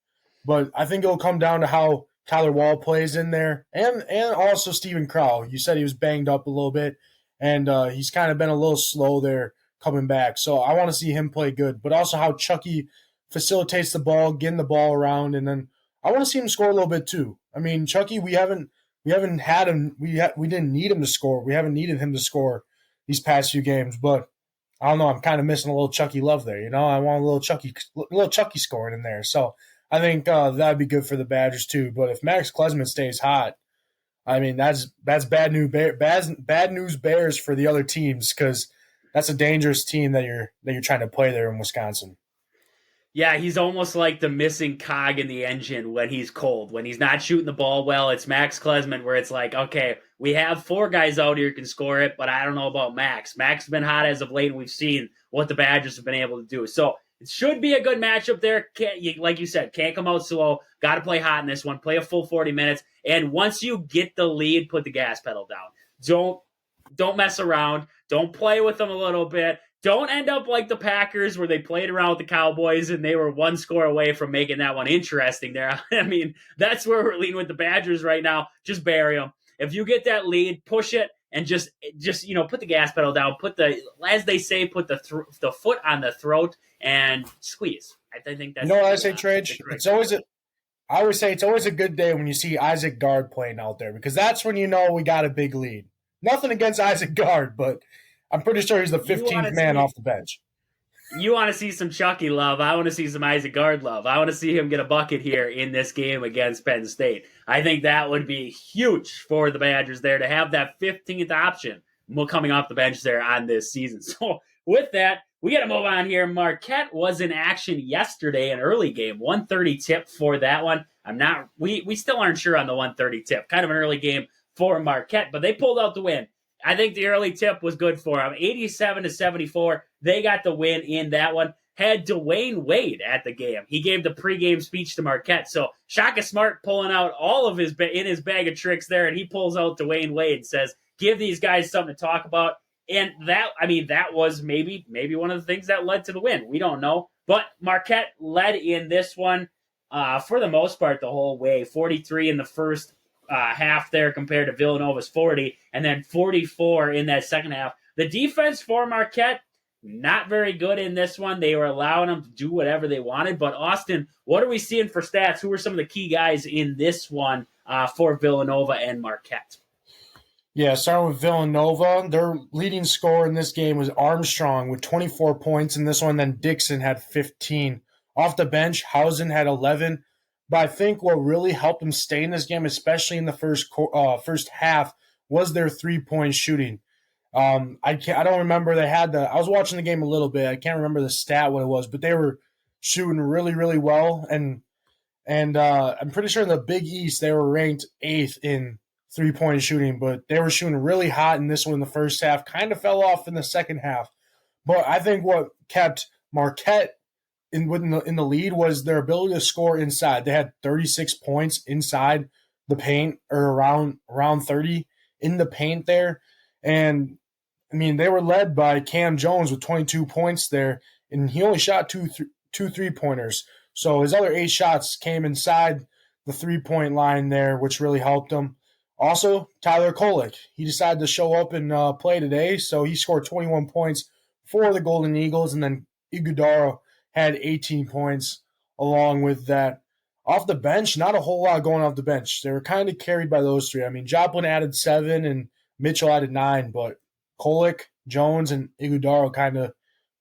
But I think it'll come down to how Tyler Wall plays in there, and also Steven Crowell. You said he was banged up a little bit, and he's kind of been a little slow there coming back. So I want to see him play good, but also how Chucky facilitates the ball, getting the ball around, and then I want to see him score a little bit too. Chucky, we haven't had him. We didn't need him to score. We haven't needed him to score these past few games, but I don't know. I'm kind of missing a little Chucky love there. I want a little Chucky scoring in there. So I think that'd be good for the Badgers too. But if Max Klesmit stays hot, that's bad news. Bad news bears for the other teams, because that's a dangerous team that you're trying to play there in Wisconsin. Yeah, he's almost like the missing cog in the engine when he's cold. When he's not shooting the ball well, it's Max Klesmit, where it's like, okay, we have four guys out here who can score it, but I don't know about Max. Max has been hot as of late, and we've seen what the Badgers have been able to do. So it should be a good matchup there. Like you said, can't come out slow. Got to play hot in this one. Play a full 40 minutes. And once you get the lead, put the gas pedal down. Don't mess around. Don't play with them a little bit. Don't end up like the Packers, where they played around with the Cowboys and they were one score away from making that one interesting there. That's where we're leaning with the Badgers right now. Just bury them. If you get that lead, push it, and just put the gas pedal down. As they say, put the foot on the throat and squeeze. I think that's. What I say, Trage? I always say it's always a good day when you see Isaac Gard playing out there, because that's when you know we got a big lead. Nothing against Isaac Gard, but I'm pretty sure he's the 15th man off the bench. You want to see some Chucky love. I want to see some Isaac Gard love. I want to see him get a bucket here in this game against Penn State. I think that would be huge for the Badgers there to have that 15th option coming off the bench there on this season. So with that, we got to move on here. Marquette was in action yesterday, an early game, 1:30 tip for that one. We still aren't sure on the 1:30 tip. Kind of an early game for Marquette, but they pulled out the win. I think the early tip was good for them. 87-74. They got the win in that one. Had Dwayne Wade at the game. He gave the pregame speech to Marquette. So Shaka Smart pulling out all of his bag of tricks there, and he pulls out Dwayne Wade and says, give these guys something to talk about. And that was maybe one of the things that led to the win. We don't know. But Marquette led in this one for the most part the whole way. 43 in the first half there compared to Villanova's 40, and then 44 in that second half. The defense for Marquette, not very good in this one. They were allowing them to do whatever they wanted. But Austin, what are we seeing for stats? Who are some of the key guys in this one for Villanova and Marquette? Yeah, starting with Villanova, their leading scorer in this game was Armstrong with 24 points in this one. Then Dixon had 15. Off the bench, Hausen had 11. But I think what really helped them stay in this game, especially in the first half, was their 3-point shooting. I don't remember they had I was watching the game a little bit. I can't remember the stat what it was, but they were shooting really, really well. And I'm pretty sure in the Big East they were ranked 8th in 3-point shooting, but they were shooting really hot in this one in the first half. Kind of fell off in the second half. But I think what kept Marquette in the lead was their ability to score inside. They had 36 points inside the paint, or around 30 in the paint there. And I mean, they were led by Cam Jones with 22 points there, and he only shot two 3-pointers. So his other 8 shots came inside the 3-point line there, which really helped him. Also, Tyler Kolek, he decided to show up and play today, so he scored 21 points for the Golden Eagles, and then Iguodaro had 18 points along with that. Off the bench, not a whole lot going off the bench. They were kind of carried by those three. I mean, Joplin added 7 and Mitchell added 9, but Kolek, Jones, and Iguodaro kind of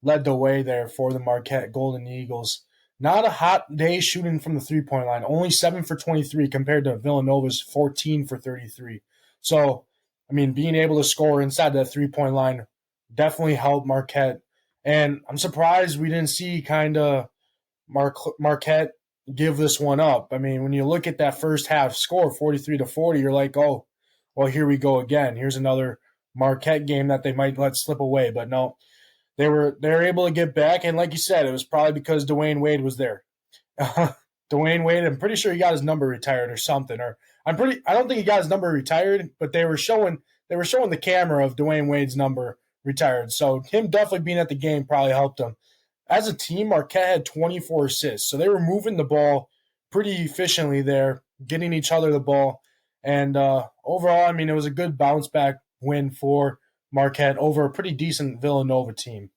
led the way there for the Marquette Golden Eagles. Not a hot day shooting from the 3-point line. Only 7 for 23 compared to Villanova's 14 for 33. So, I mean, being able to score inside that 3-point line definitely helped Marquette. And I'm surprised we didn't see kind of Marquette give this one up. I mean, when you look at that first half score, 43-40, you're like, oh, well, here we go again. Here's another Marquette game that they might let slip away. But no, they were able to get back. And like you said, it was probably because Dwayne Wade was there. Dwayne Wade, I'm pretty sure he got his number retired or something. Or I don't think he got his number retired, but they were showing the camera of Dwayne Wade's number retired. So him definitely being at the game probably helped him. As a team, Marquette had 24 assists. So they were moving the ball pretty efficiently there, getting each other the ball. And overall, I mean, it was a good bounce back win for Marquette over a pretty decent Villanova team.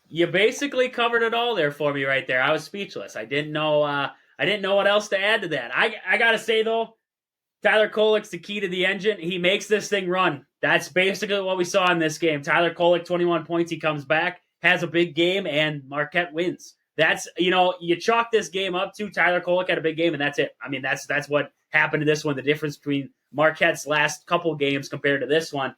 You basically covered it all there for me right there. I was speechless. I didn't know what else to add to that. I gotta say though, Tyler Kolek's the key to the engine. He makes this thing run. That's basically what we saw in this game. Tyler Kolek, 21 points. He comes back, has a big game, and Marquette wins. That's, you chalk this game up to Tyler Kolek had a big game, and that's it. I mean, that's what happened to this one. The difference between Marquette's last couple games compared to this one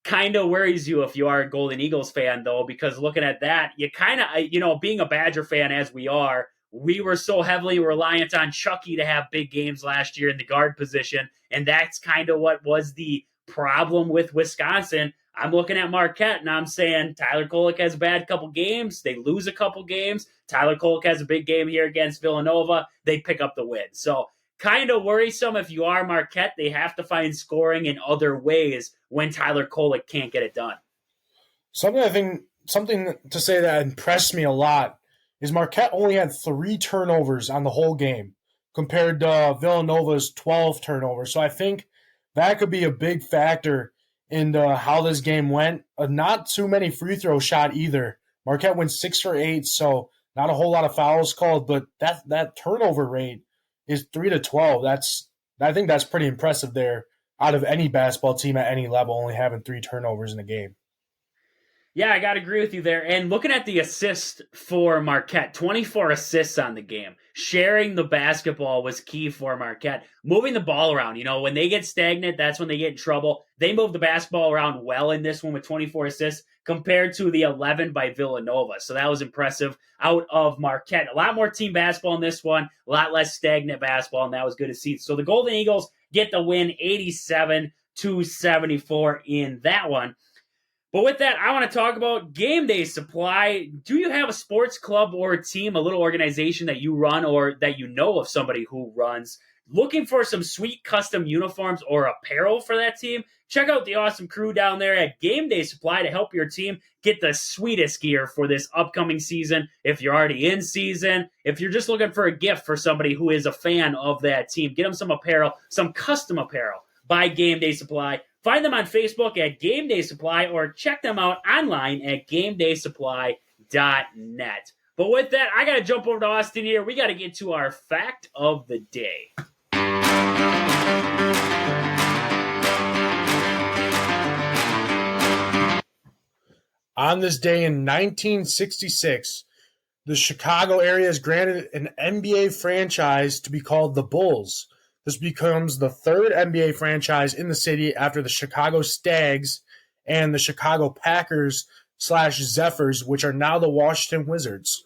kind of worries you if you are a Golden Eagles fan, though, because looking at that, you kind of, being a Badger fan as we are, we were so heavily reliant on Chucky to have big games last year in the guard position, and that's kind of what was the problem with Wisconsin. I'm looking at Marquette, and I'm saying Tyler Kolek has a bad couple games. They lose a couple games. Tyler Kolek has a big game here against Villanova. They pick up the win. So kind of worrisome if you are Marquette. They have to find scoring in other ways when Tyler Kolek can't get it done. Something to say that impressed me a lot is Marquette only had 3 turnovers on the whole game compared to Villanova's 12 turnovers. So I think that could be a big factor in how this game went. Not too many free throw shot either. Marquette went 6 for 8, so not a whole lot of fouls called, but that turnover rate is 3-12. I think that's pretty impressive there out of any basketball team at any level, only having 3 turnovers in a game. Yeah, I got to agree with you there. And looking at the assist for Marquette, 24 assists on the game. Sharing the basketball was key for Marquette. Moving the ball around, when they get stagnant, that's when they get in trouble. They moved the basketball around well in this one with 24 assists compared to the 11 by Villanova. So that was impressive out of Marquette. A lot more team basketball in this one, a lot less stagnant basketball, and that was good to see. So the Golden Eagles get the win 87-74 in that one. But with that, I want to talk about game day supply. Do you have a sports club or a team, a little organization that you run or that you know of somebody who runs, looking for some sweet custom uniforms or apparel for that team? Check out the awesome crew down there at Game Day Supply to help your team get the sweetest gear for this upcoming season. If you're already in season, if you're just looking for a gift for somebody who is a fan of that team, get them some apparel, some custom apparel by Game Day Supply. Find them on Facebook at Game Day Supply or check them out online at GameDaySupply.net. But with that, I got to jump over to Austin here. We got to get to our fact of the day. On this day in 1966, the Chicago area is granted an NBA franchise to be called the Bulls. This becomes the third NBA franchise in the city after the Chicago Stags and the Chicago Packers / Zephyrs, which are now the Washington Wizards.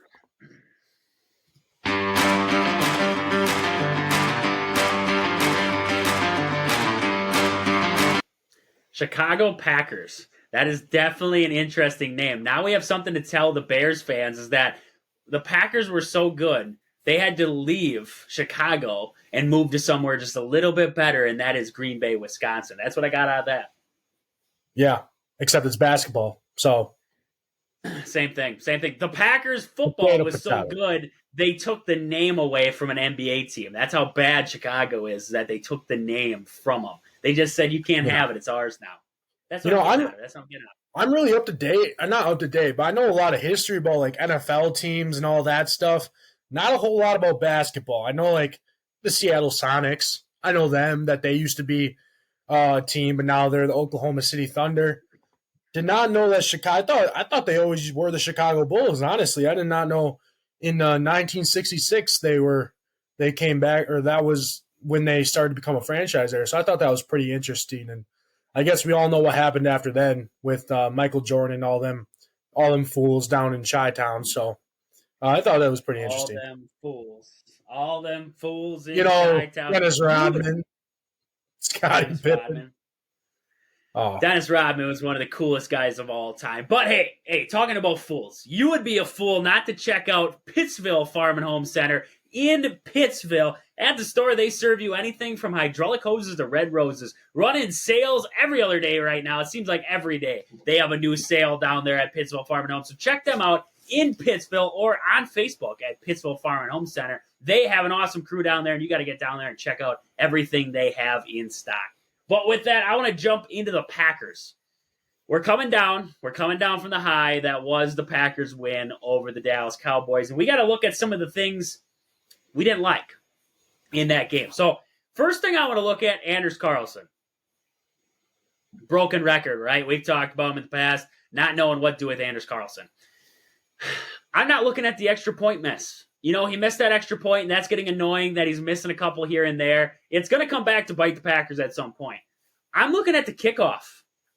Chicago Packers. That is definitely an interesting name. Now we have something to tell the Bears fans is that the Packers were so good, they had to leave Chicago and move to somewhere just a little bit better, and that is Green Bay, Wisconsin. That's what I got out of that. Yeah, except it's basketball. So same thing. The Packers football was so good, they took the name away from an NBA team. That's how bad Chicago is, that they took the name from them. They just said, you can't have it. It's ours now. That's what I'm getting at. I'm really up to date. I'm not up to date, but I know a lot of history about like NFL teams and all that stuff. Not a whole lot about basketball. I know like the Seattle Sonics. I know them, that they used to be a team, but now they're the Oklahoma City Thunder. Did not know that Chicago. I thought they always were the Chicago Bulls. Honestly, I did not know in 1966 they came back, or that was when they started to become a franchise there. So I thought that was pretty interesting. And I guess we all know what happened after then with Michael Jordan and all them fools down in Chi-Town. So I thought that was pretty interesting. All them fools in Chi-Town. Dennis Rodman, Scottie Pippen. Oh. Dennis Rodman was one of the coolest guys of all time. But hey, talking about fools, you would be a fool not to check out Pittsville Farm and Home Center in Pittsville. At the store, they serve you anything from hydraulic hoses to red roses. Running sales every other day right now. It seems like every day they have a new sale down there at Pittsville Farm and Home. So check them out in Pittsville or on Facebook at Pittsville Farm and Home Center. They have an awesome crew down there, and you got to get down there and check out everything they have in stock. But with that, I want to jump into the Packers. We're coming down. We're coming down from the high that was the Packers win over the Dallas Cowboys. And we got to look at some of the things we didn't like in that game. So first thing I want to look at, Anders Carlson. Broken record, right? We've talked about him in the past, not knowing what to do with Anders Carlson. I'm not looking at the extra point miss. You know, he missed that extra point, and that's getting annoying that he's missing a couple here and there. It's going to come back to bite the Packers at some point. I'm looking at the kickoff.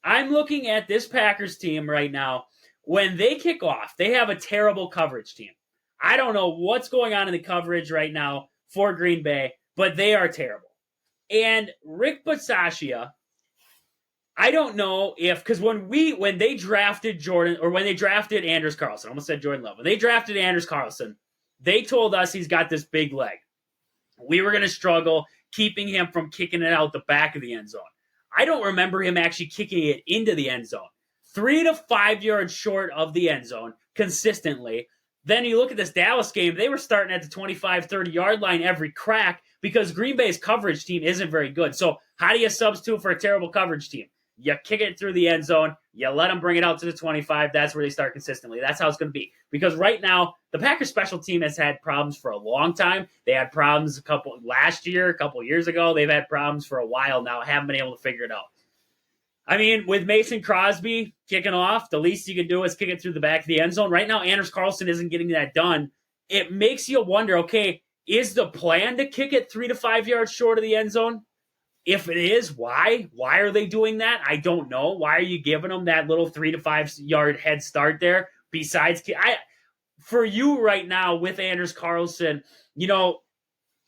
I'm looking at this Packers team right now. When they kick off, they have a terrible coverage team. I don't know what's going on in the coverage right now for Green Bay, but they are terrible. And Rick Bisaccia, I don't know if, because when they drafted Anders Carlson, I almost said Jordan Love, when they drafted Anders Carlson, they told us he's got this big leg. We were going to struggle keeping him from kicking it out the back of the end zone. I don't remember him actually kicking it into the end zone. 3 to 5 yards short of the end zone consistently. Then you look at this Dallas game, they were starting at the 25, 30-yard line every crack because Green Bay's coverage team isn't very good. So how do you substitute for a terrible coverage team? You kick it through the end zone. You let them bring it out to the 25. That's where they start consistently. That's how it's going to be. Because right now, the Packers special team has had problems for a long time. They had problems last year, a couple years ago. They've had problems for a while now. Haven't been able to figure it out. I mean, with Mason Crosby kicking off, the least you can do is kick it through the back of the end zone. Right now, Anders Carlson isn't getting that done. It makes you wonder, okay, is the plan to kick it 3 to 5 yards short of the end zone? If it is, why? Why are they doing that? I don't know. Why are you giving them that little 3 to 5 yard head start there? Besides, for you right now with Anders Carlson, you know,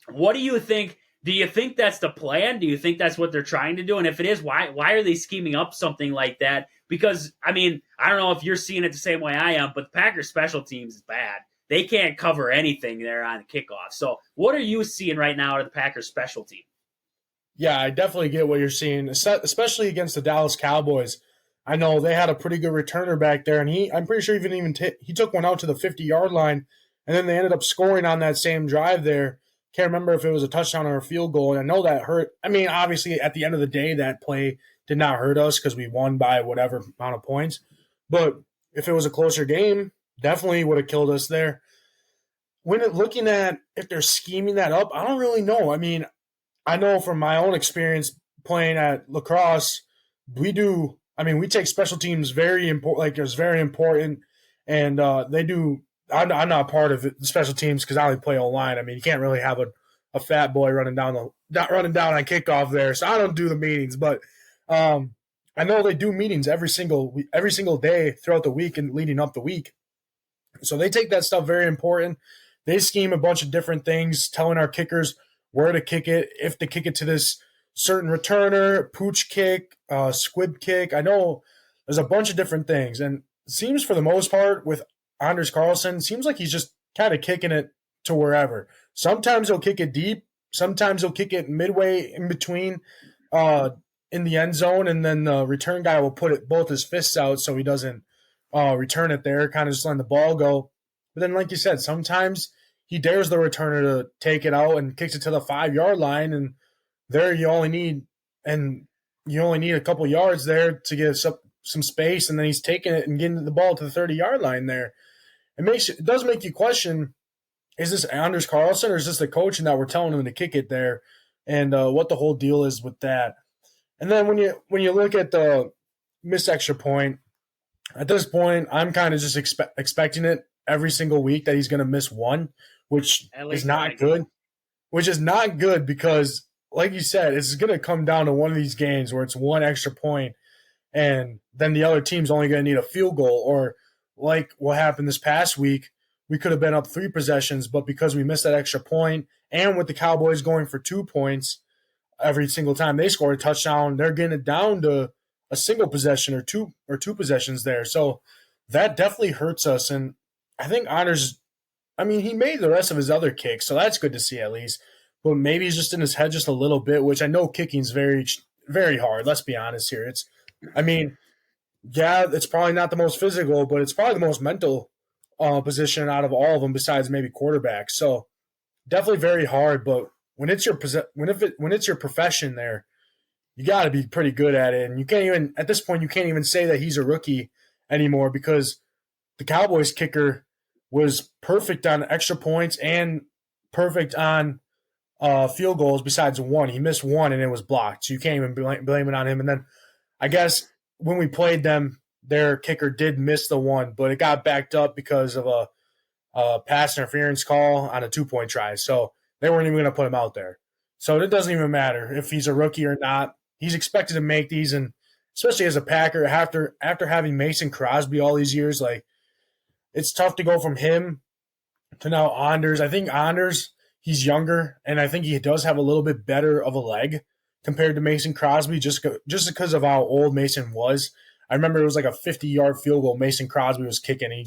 what do you think Do you think that's the plan? Do you think that's what they're trying to do? And if it is, why are they scheming up something like that? Because I mean, I don't know if you're seeing it the same way I am, but the Packers special teams is bad. They can't cover anything there on kickoff. So what are you seeing right now at the Packers special team? Yeah, I definitely get what you're seeing, especially against the Dallas Cowboys. I know they had a pretty good returner back there, and I'm pretty sure he took one out to the 50-yard line, and then they ended up scoring on that same drive there. Can't remember if it was a touchdown or a field goal, and I know that hurt. I mean, obviously, at the end of the day, that play did not hurt us because we won by whatever amount of points. But if it was a closer game, definitely would have killed us there. Looking at if they're scheming that up, I don't really know. I mean, I know from my own experience playing at lacrosse, we do. I mean, we take special teams very important. Like it's very important, and they do. I'm not part of it, the special teams because I only play online. I mean, you can't really have a fat boy running down on kickoff there, so I don't do the meetings. But I know they do meetings every single day throughout the week and leading up the week. So they take that stuff very important. They scheme a bunch of different things, telling our kickers where to kick it, if to kick it to this certain returner, pooch kick, squib kick. I know there's a bunch of different things. And it seems for the most part with Anders Carlson, seems like he's just kind of kicking it to wherever. Sometimes he'll kick it deep. Sometimes he'll kick it midway in between in the end zone. And then the return guy will put both his fists out so he doesn't return it there, kind of just letting the ball go. But then, like you said, sometimes he dares the returner to take it out and kicks it to the 5-yard line, and there you only need a couple yards there to get some space, and then he's taking it and getting the ball to the 30-yard line there. It does make you question: is this Anders Carlson or is this the coach and that we're telling him to kick it there, and what the whole deal is with that? And then when you look at the missed extra point, at this point, I'm kind of just expecting it every single week that he's going to miss one, which is not good. Which is not good because, like you said, it's going to come down to one of these games where it's one extra point, and then the other team's only going to need a field goal. Or like what happened this past week, we could have been up 3 possessions, but because we missed that extra point, and with the Cowboys going for 2 points every single time they score a touchdown, they're getting it down to a single possession or two possessions there. So that definitely hurts us. And I think Anders, I mean, he made the rest of his other kicks, so that's good to see at least. But maybe he's just in his head just a little bit, which I know kicking's very, very hard. Let's be honest here. It's probably not the most physical, but it's probably the most mental position out of all of them, besides maybe quarterbacks. So definitely very hard. But when it's your profession there, you got to be pretty good at it. And you can't even at this point you can't even say that he's a rookie anymore because the Cowboys kicker was perfect on extra points and perfect on field goals besides one. He missed one and it was blocked, so you can't even blame it on him. And then I guess when we played them, their kicker did miss the one, but it got backed up because of a pass interference call on a 2-point try. So they weren't even going to put him out there. So it doesn't even matter if he's a rookie or not. He's expected to make these, and especially as a Packer, after having Mason Crosby all these years, like it's tough to go from him to now Anders. I think Anders, he's younger, and I think he does have a little bit better of a leg compared to Mason Crosby just because of how old Mason was. I remember it was like a 50-yard field goal Mason Crosby was kicking, and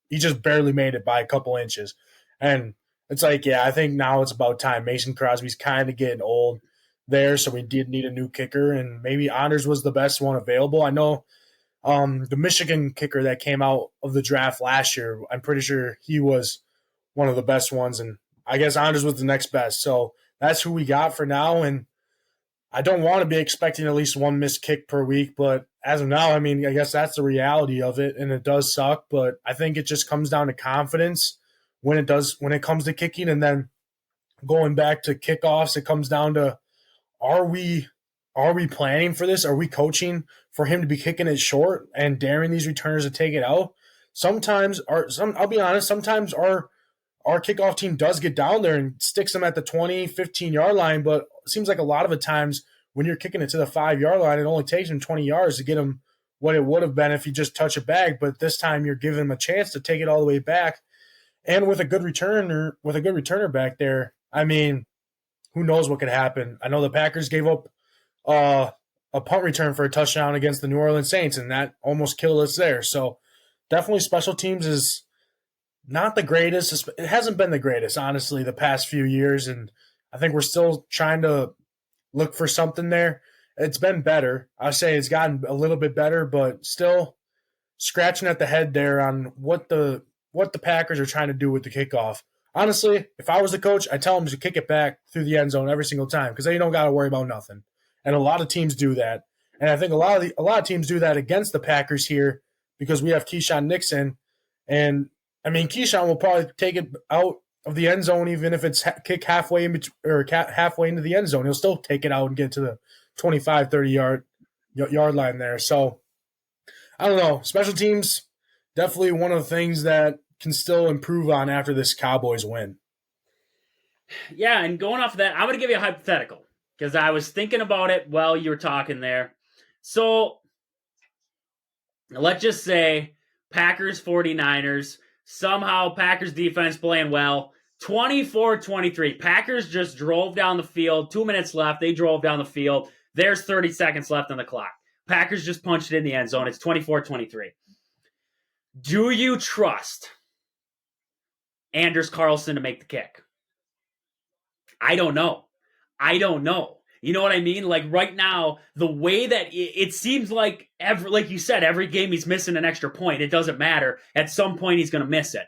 he just barely made it by a couple inches. And it's like, yeah, I think now it's about time. Mason Crosby's kind of getting old there, so we did need a new kicker, and maybe Anders was the best one available. I know the Michigan kicker that came out of the draft last year, I'm pretty sure he was one of the best ones, and I guess Anders was the next best. So that's who we got for now, and I don't want to be expecting at least one missed kick per week, but as of now, I mean, I guess that's the reality of it, and it does suck, but I think it just comes down to confidence when it comes to kicking. And then going back to kickoffs, it comes down to are we planning for this? Are we coaching for him to be kicking it short and daring these returners to take it out? I'll be honest, sometimes our kickoff team does get down there and sticks them at the 20, 15-yard line, but it seems like a lot of the times when you're kicking it to the 5-yard line, it only takes him 20 yards to get him what it would have been if you just touch it back. But this time you're giving him a chance to take it all the way back. And with a good returner back there, I mean, who knows what could happen. I know the Packers gave up a punt return for a touchdown against the New Orleans Saints, and that almost killed us there. So definitely special teams is not the greatest. It hasn't been the greatest, honestly, the past few years, and I think we're still trying to look for something there. It's been better. I say it's gotten a little bit better, but still scratching at the head there on what the Packers are trying to do with the kickoff. Honestly, if I was the coach, I'd tell them to kick it back through the end zone every single time because then you don't got to worry about nothing. And a lot of teams do that. And I think a lot of teams do that against the Packers here because we have Keyshawn Nixon. And, I mean, Keyshawn will probably take it out of the end zone even if it's kick halfway into the end zone. He'll still take it out and get to the 25, 30-yard line there. So, I don't know. Special teams, definitely one of the things that can still improve on after this Cowboys win. Yeah, and going off of that, I'm going to give you a hypothetical because I was thinking about it while you were talking there. So, let's just say Packers, 49ers, somehow Packers defense playing well, 24-23. Packers just drove down the field, 2 minutes left, they drove down the field. There's 30 seconds left on the clock. Packers just punched it in the end zone. It's 24-23. Do you trust Anders Carlson to make the kick? I don't know. You know what I mean? Like right now, the way that it seems like like you said, every game he's missing an extra point. It doesn't matter. At some point, he's going to miss it.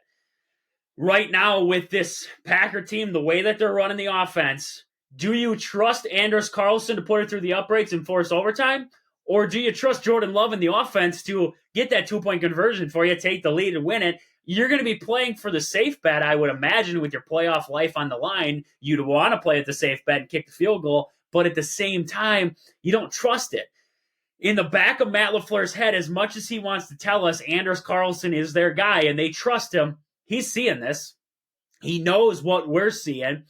Right now, with this Packer team, the way that they're running the offense, do you trust Anders Carlson to put it through the uprights and force overtime? Or do you trust Jordan Love in the offense to get that 2-point conversion for you, take the lead and win it? You're going to be playing for the safe bet, I would imagine, with your playoff life on the line. You'd want to play at the safe bet and kick the field goal, but at the same time, you don't trust it. In the back of Matt LaFleur's head, as much as he wants to tell us Anders Carlson is their guy and they trust him, he's seeing this. He knows what we're seeing.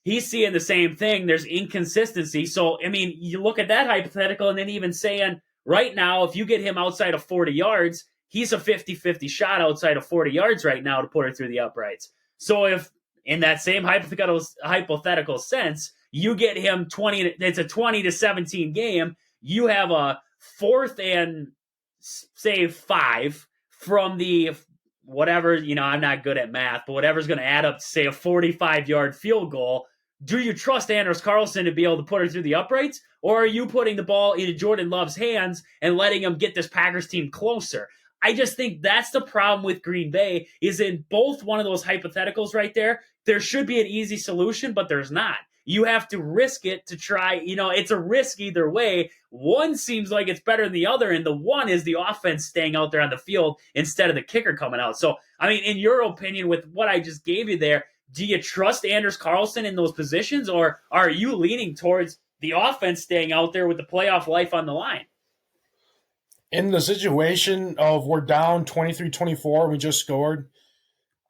He's seeing the same thing. There's inconsistency. So, I mean, you look at that hypothetical and then even saying right now, if you get him outside of 40 yards, he's a 50-50 shot outside of 40 yards right now to put it through the uprights. So if in that same hypothetical sense, you get him it's a 20-17 game, you have a 4th and say 5 from the whatever, I'm not good at math, but whatever's going to add up to say a 45-yard field goal. Do you trust Anders Carlson to be able to put it through the uprights? Or are you putting the ball into Jordan Love's hands and letting him get this Packers team closer? I just think that's the problem with Green Bay, is in both one of those hypotheticals right there, there should be an easy solution, but there's not. You have to risk it to try, it's a risk either way. One seems like it's better than the other, and the one is the offense staying out there on the field instead of the kicker coming out. So, I mean, in your opinion, with what I just gave you there, do you trust Anders Carlson in those positions, or are you leaning towards the offense staying out there with the playoff life on the line? In the situation of we're down 23-24, we just scored,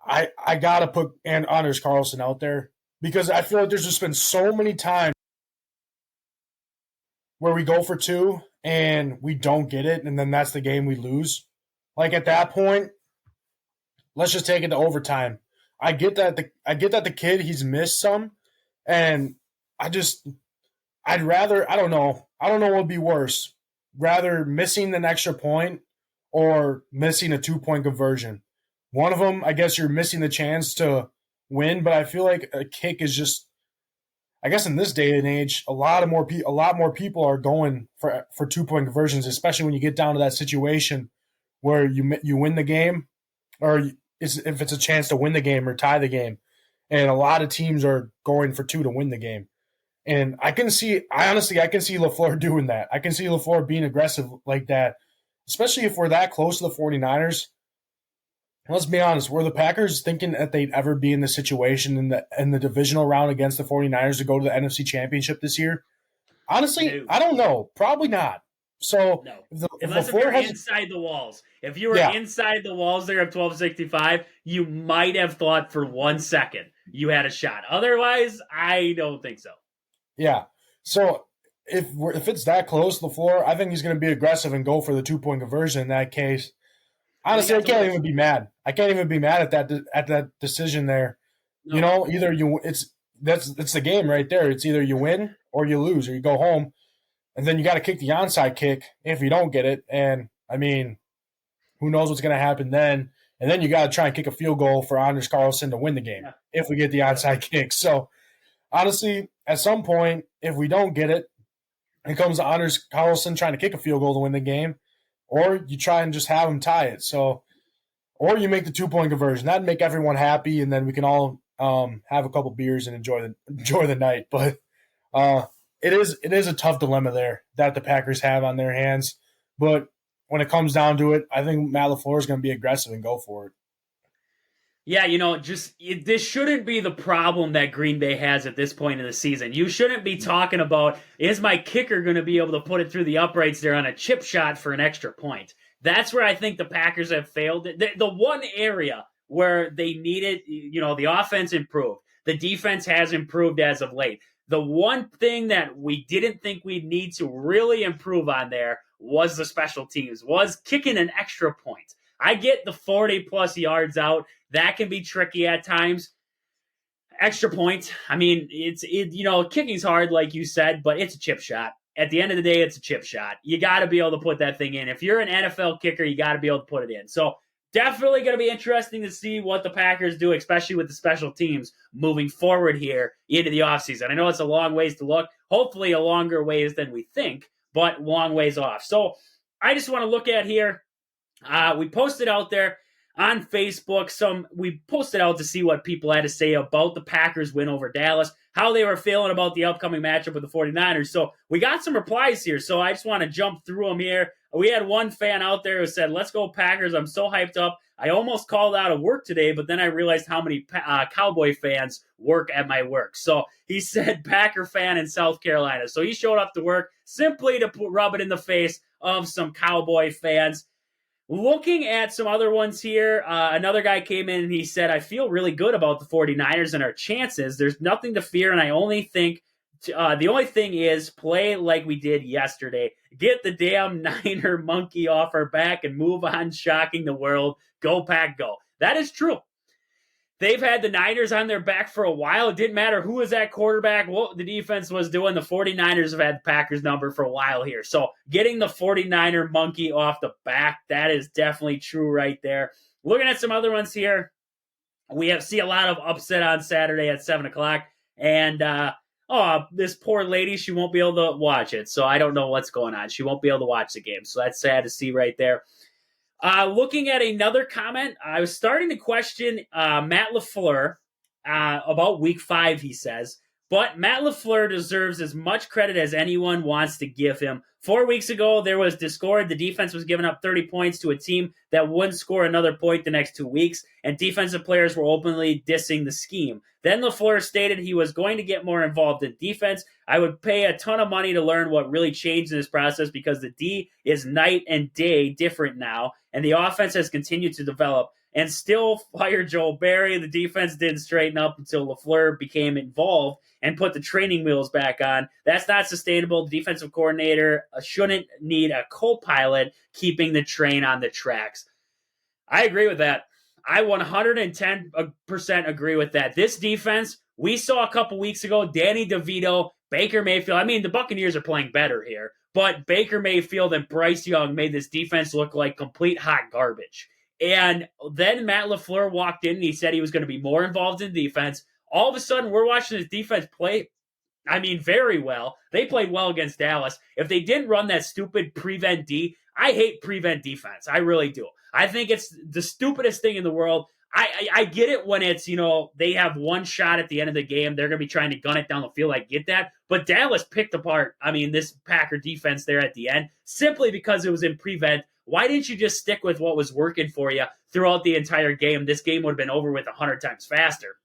I got to put Anders Carlson out there because I feel like there's just been so many times where we go for 2 and we don't get it, and then that's the game we lose. Like at that point, let's just take it to overtime. I get that the kid, he's missed some, and I'd rather, I don't know what would be worse. Rather missing an extra point or missing a 2-point conversion. One of them, I guess you're missing the chance to win, but I feel like a kick is just, I guess in this day and age, a lot more people are going for 2-point conversions, especially when you get down to that situation where you win the game, or if it's a chance to win the game or tie the game. And a lot of teams are going for 2 to win the game. And I can see LaFleur doing that. I can see LaFleur being aggressive like that, especially if we're that close to the 49ers. Let's be honest, were the Packers thinking that they'd ever be in the situation in the divisional round against the 49ers to go to the NFC Championship this year? Honestly, No. I don't know. Probably not. So no. Unless if you're inside the walls. If you were inside the walls there of 1265, you might have thought for 1 second you had a shot. Otherwise, I don't think so. Yeah. So if it's that close to the floor, I think he's going to be aggressive and go for the 2-point conversion in that case. Honestly, I can't even be mad. I can't even be mad at that decision there. No. Either that's the game right there. It's either you win or you lose or you go home, and then you got to kick the onside kick if you don't get it. And I mean, who knows what's going to happen then? And then you got to try and kick a field goal for Anders Carlson to win the game if we get the onside kick. So honestly, at some point, if we don't get it, it comes to Anders Carlson trying to kick a field goal to win the game, or you try and just have him tie it. So, or you make the 2-point conversion. That'd make everyone happy, and then we can all have a couple beers and enjoy the night. But it is a tough dilemma there that the Packers have on their hands. But when it comes down to it, I think Matt LaFleur is going to be aggressive and go for it. Yeah, this shouldn't be the problem that Green Bay has at this point in the season. You shouldn't be talking about, is my kicker going to be able to put it through the uprights there on a chip shot for an extra point? That's where I think the Packers have failed. The one area where they needed, the offense improved. The defense has improved as of late. The one thing that we didn't think we'd need to really improve on there was the special teams, was kicking an extra point. I get the 40-plus yards out. That can be tricky at times. Extra point. I mean, kicking's hard, like you said, but it's a chip shot. At the end of the day, it's a chip shot. You got to be able to put that thing in. If you're an NFL kicker, you got to be able to put it in. So definitely going to be interesting to see what the Packers do, especially with the special teams moving forward here into the offseason. I know it's a long ways to look. Hopefully a longer ways than we think, but long ways off. So I just want to look at here. We posted out there on Facebook. We posted out to see what people had to say about the Packers win over Dallas, how they were feeling about the upcoming matchup with the 49ers. So we got some replies here, so I just want to jump through them here. We had one fan out there who said, "Let's go Packers. I'm so hyped up. I almost called out of work today, but then I realized how many Cowboy fans work at my work." So he said Packer fan in South Carolina. So he showed up to work simply to rub it in the face of some Cowboy fans. Looking at some other ones here, another guy came in and he said, "I feel really good about the 49ers and our chances. There's nothing to fear, and I only think the only thing is play like we did yesterday. Get the damn Niner monkey off our back and move on, shocking the world. Go Pack, go." That is true. They've had the Niners on their back for a while. It didn't matter who was at quarterback, what the defense was doing. The 49ers have had the Packers number for a while here. So getting the 49er monkey off the back, that is definitely true right there. Looking at some other ones here, we see a lot of upset on Saturday at 7 o'clock. And, this poor lady, she won't be able to watch it. So I don't know what's going on. She won't be able to watch the game. So that's sad to see right there. Looking at another comment, I was starting to question Matt LaFleur about week 5, he says. But Matt LaFleur deserves as much credit as anyone wants to give him. 4 weeks ago, there was discord. The defense was giving up 30 points to a team that wouldn't score another point the next 2 weeks, and defensive players were openly dissing the scheme. Then LaFleur stated he was going to get more involved in defense. "I would pay a ton of money to learn what really changed in this process because the D is night and day different now, and the offense has continued to develop. And still fire Joel Barry. The defense didn't straighten up until LaFleur became involved and put the training wheels back on. That's not sustainable. The defensive coordinator shouldn't need a co-pilot keeping the train on the tracks." I agree with that. I 110% agree with that. This defense, we saw a couple weeks ago, Danny DeVito, Baker Mayfield. I mean, the Buccaneers are playing better here, but Baker Mayfield and Bryce Young made this defense look like complete hot garbage. And then Matt LaFleur walked in and he said he was going to be more involved in defense. All of a sudden, we're watching this defense play, very well. They played well against Dallas. If they didn't run that stupid prevent D, I hate prevent defense. I really do. I think it's the stupidest thing in the world. I get it when it's, they have one shot at the end of the game. They're going to be trying to gun it down the field. I get that. But Dallas picked apart, this Packer defense there at the end simply because it was in prevent. Why didn't you just stick with what was working for you throughout the entire game? This game would have been over with 100 times faster.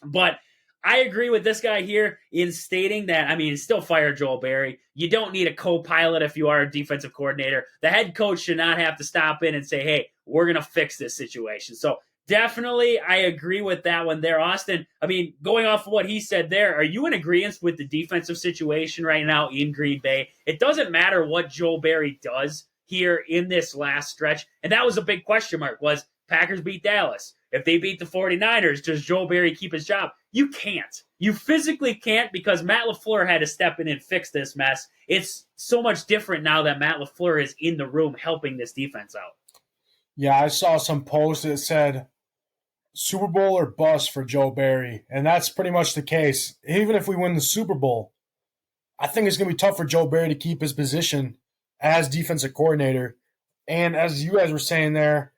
But I agree with this guy here in stating that, still fire Joel Barry. You don't need a co-pilot if you are a defensive coordinator. The head coach should not have to stop in and say, "Hey, we're going to fix this situation." So definitely I agree with that one there. Austin, going off of what he said there, are you in agreement with the defensive situation right now in Green Bay? It doesn't matter what Joel Barry does here in this last stretch. And that was a big question mark, was Packers beat Dallas. If they beat the 49ers, does Joel Barry keep his job? You can't. You physically can't because Matt LaFleur had to step in and fix this mess. It's so much different now that Matt LaFleur is in the room helping this defense out. Yeah, I saw some posts that said Super Bowl or bust for Joe Barry, and that's pretty much the case. Even if we win the Super Bowl, I think it's going to be tough for Joe Barry to keep his position as defensive coordinator. And as you guys were saying there,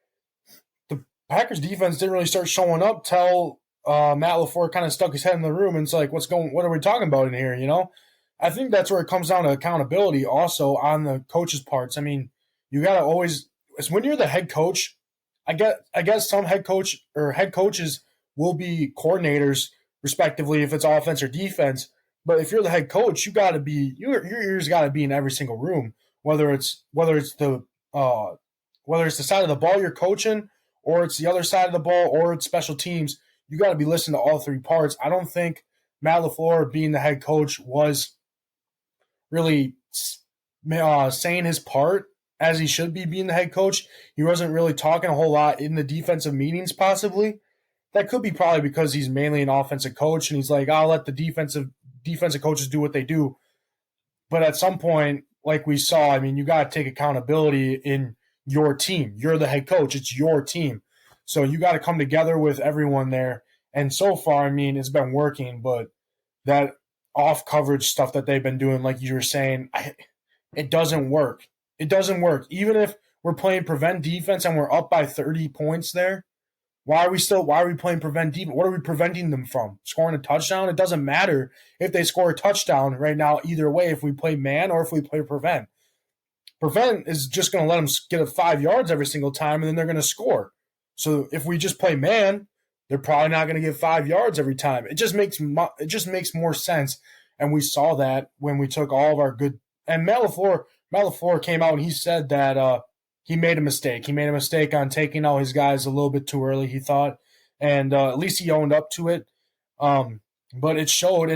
the Packers defense didn't really start showing up till Matt LaFleur kind of stuck his head in the room and it's like, what are we talking about in here, you know? I think that's where it comes down to accountability also on the coaches' parts. I mean, you got to always – when you're the head coach, I guess some head coaches will be coordinators respectively if it's offense or defense. But if you're the head coach, you got to be your ears got to be in every single room, whether it's the side of the ball you're coaching, or it's the other side of the ball, or it's special teams. You got to be listening to all three parts. I don't think Matt LaFleur, being the head coach, was really saying his part as he should be being the head coach. He wasn't really talking a whole lot in the defensive meetings, possibly. That could be probably because he's mainly an offensive coach, and he's like, I'll let the defensive coaches do what they do. But at some point, like we saw, I mean, you got to take accountability in your team. You're the head coach. It's your team. So you got to come together with everyone there. And so far, I mean, it's been working, but that off-coverage stuff that they've been doing, like you were saying, it doesn't work. It doesn't work. Even if we're playing prevent defense and we're up by 30 points there, why are we playing prevent defense? What are we preventing them from? Scoring a touchdown? It doesn't matter if they score a touchdown right now either way, if we play man or if we play prevent. Prevent is just going to let them get 5 yards every single time, and then they're going to score. So if we just play man, they're probably not going to get 5 yards every time. It just makes more sense, and we saw that when we took all of our good. And Matt LaFleur came out and he said that he made a mistake. He made a mistake on taking out his guys a little bit too early, he thought, and at least he owned up to it. But it showed.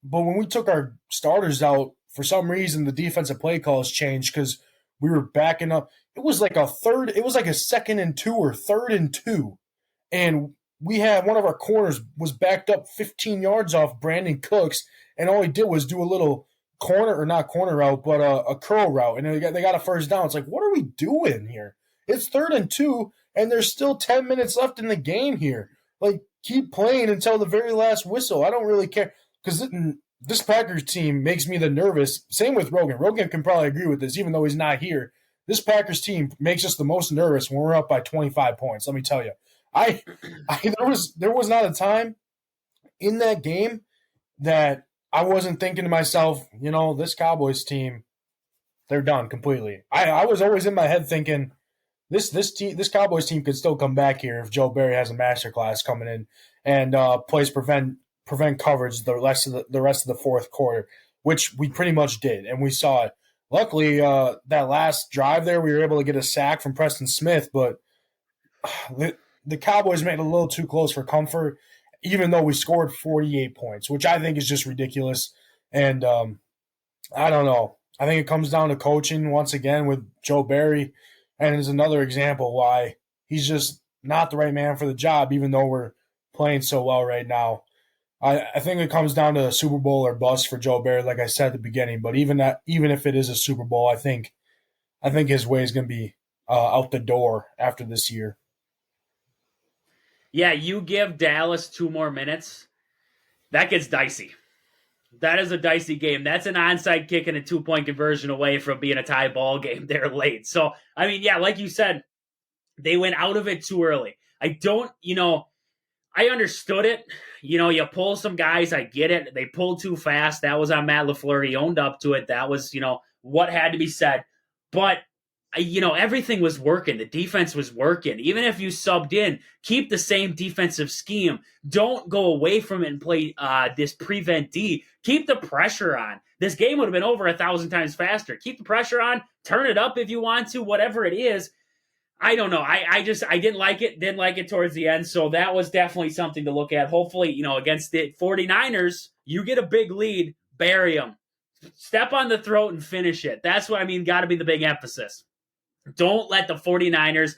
But when we took our starters out, for some reason the defensive play calls changed because we were backing up. It was like a 2nd and 2 or 3rd and 2, and we had one of our corners was backed up 15 yards off Brandon Cooks, and all he did was do a little not corner route, but a curl route, and they got a first down. It's like, what are we doing here? It's 3rd and 2, and there's still 10 minutes left in the game here. Like, keep playing until the very last whistle. I don't really care, because this Packers team makes me the nervous. Same with Rogan. Rogan can probably agree with this, even though he's not here. This Packers team makes us the most nervous when we're up by 25 points. Let me tell you, there was not a time in that game that I wasn't thinking to myself, you know, this Cowboys team, they're done completely. I was always in my head thinking, this Cowboys team could still come back here if Joe Barry has a masterclass coming in and plays prevent coverage the rest of the fourth quarter, which we pretty much did, and we saw it. Luckily, that last drive there, we were able to get a sack from Preston Smith, but the Cowboys made it a little too close for comfort, even though we scored 48 points, which I think is just ridiculous. And I don't know. I think it comes down to coaching once again with Joe Barry, and is another example why he's just not the right man for the job, even though we're playing so well right now. I think it comes down to a Super Bowl or bust for Joe Barry, like I said at the beginning. But even if it is a Super Bowl, I think his way is going to be out the door after this year. Yeah, you give Dallas 2 more minutes, that gets dicey. That is a dicey game. That's an onside kick and a 2-point conversion away from being a tie ball game there late. So, I mean, yeah, like you said, they went out of it too early. I understood it. You pull some guys, I get it. They pulled too fast. That was on Matt LaFleur. He owned up to it. That was, what had to be said. But, everything was working. The defense was working. Even if you subbed in, keep the same defensive scheme. Don't go away from it and play this prevent D. Keep the pressure on. This game would have been over 1,000 times faster. Keep the pressure on. Turn it up if you want to, whatever it is. I don't know. I didn't like it. Didn't like it towards the end. So that was definitely something to look at. Hopefully, against the 49ers, you get a big lead, bury them. Step on the throat and finish it. That's what got to be the big emphasis. Don't let the 49ers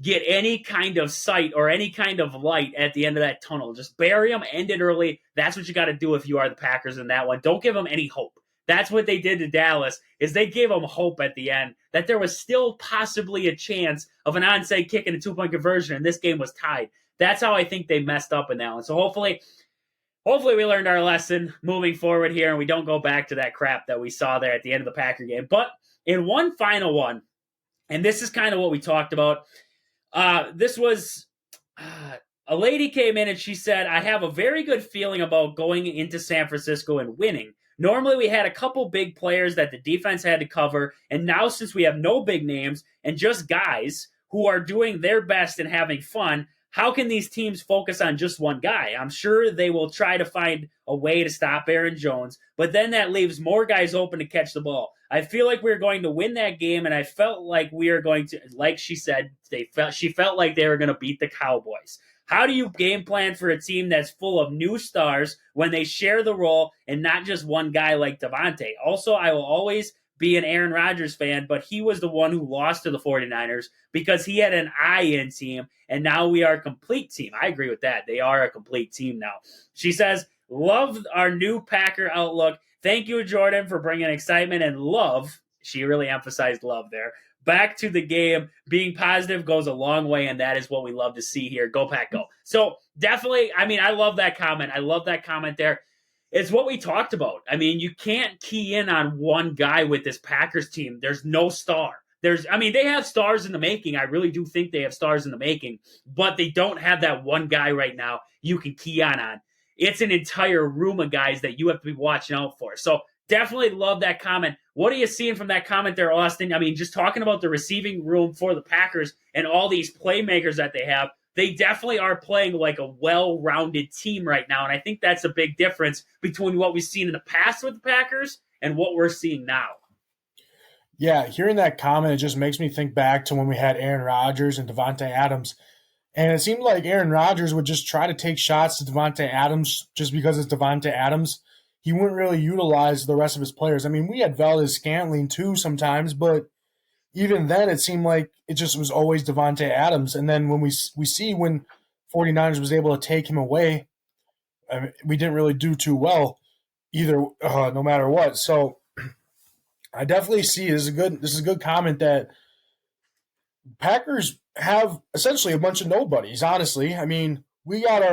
get any kind of sight or any kind of light at the end of that tunnel. Just bury them, end it early. That's what you got to do if you are the Packers in that one. Don't give them any hope. That's what they did to Dallas, is they gave them hope at the end that there was still possibly a chance of an onside kick and a 2-point conversion, and this game was tied. That's how I think they messed up in that one. So hopefully we learned our lesson moving forward here, and we don't go back to that crap that we saw there at the end of the Packer game. But in one final one, and this is kind of what we talked about, this was a lady came in and she said, I have a very good feeling about going into San Francisco and winning. Normally we had a couple big players that the defense had to cover, and now since we have no big names and just guys who are doing their best and having fun, how can these teams focus on just one guy? I'm sure they will try to find a way to stop Aaron Jones, but then that leaves more guys open to catch the ball. I feel like we're going to win that game, and I felt like we are going to, like she said, she felt like they were going to beat the Cowboys. How do you game plan for a team that's full of new stars when they share the role and not just one guy like Devontae? Also, I will always be an Aaron Rodgers fan, but he was the one who lost to the 49ers because he had an I-in team, and now we are a complete team. I agree with that. They are a complete team now. She says, love our new Packer outlook. Thank you, Jordan, for bringing excitement and love. She really emphasized love there. Back to the game. Being positive goes a long way, and that is what we love to see here. Go Pack, go. So definitely, I mean, I love that comment. I love that comment there. It's what we talked about. I mean, you can't key in on one guy with this Packers team. There's no star. They have stars in the making. I really do think they have stars in the making, but they don't have that one guy right now you can key on. It's an entire room of guys that you have to be watching out for. So definitely love that comment. What are you seeing from that comment there, Austin? I mean, just talking about the receiving room for the Packers and all these playmakers that they have, they definitely are playing like a well-rounded team right now. And I think that's a big difference between what we've seen in the past with the Packers and what we're seeing now. Yeah, hearing that comment, it just makes me think back to when we had Aaron Rodgers and Davante Adams. And it seemed like Aaron Rodgers would just try to take shots to Davante Adams just because it's Davante Adams. He wouldn't really utilize the rest of his players. I mean, we had Valdez-Scantling too sometimes, but even then it seemed like it just was always Davante Adams. And then when we see when 49ers was able to take him away, I mean, we didn't really do too well either, no matter what. So I definitely see this is a good comment that Packers have essentially a bunch of nobodies, honestly. I mean, we got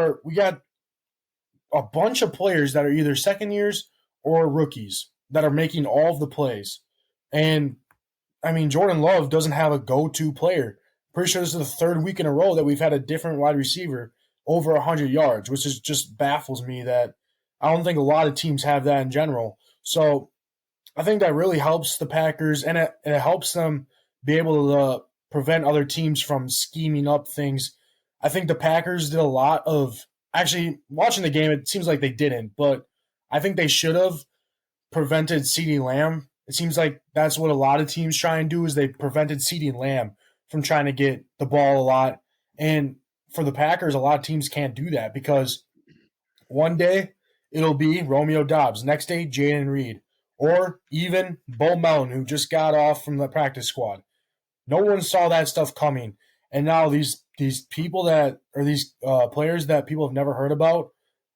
a bunch of players that are either second years or rookies that are making all of the plays. And I mean, Jordan Love doesn't have a go-to player. Pretty sure this is the third week in a row that we've had a different wide receiver over 100 yards, which is just baffles me that I don't think a lot of teams have that in general. So I think that really helps the Packers, and it helps them be able to prevent other teams from scheming up things. I think the Packers did a lot of – actually, watching the game, it seems like they didn't, but I think they should have prevented CeeDee Lamb. It seems like that's what a lot of teams try and do is they prevented CeeDee Lamb from trying to get the ball a lot. And for the Packers, a lot of teams can't do that because one day it'll be Romeo Doubs. Next day, Jayden Reed. Or even Bo Melton, who just got off from the practice squad. No one saw that stuff coming. And now these people that – or these players that people have never heard about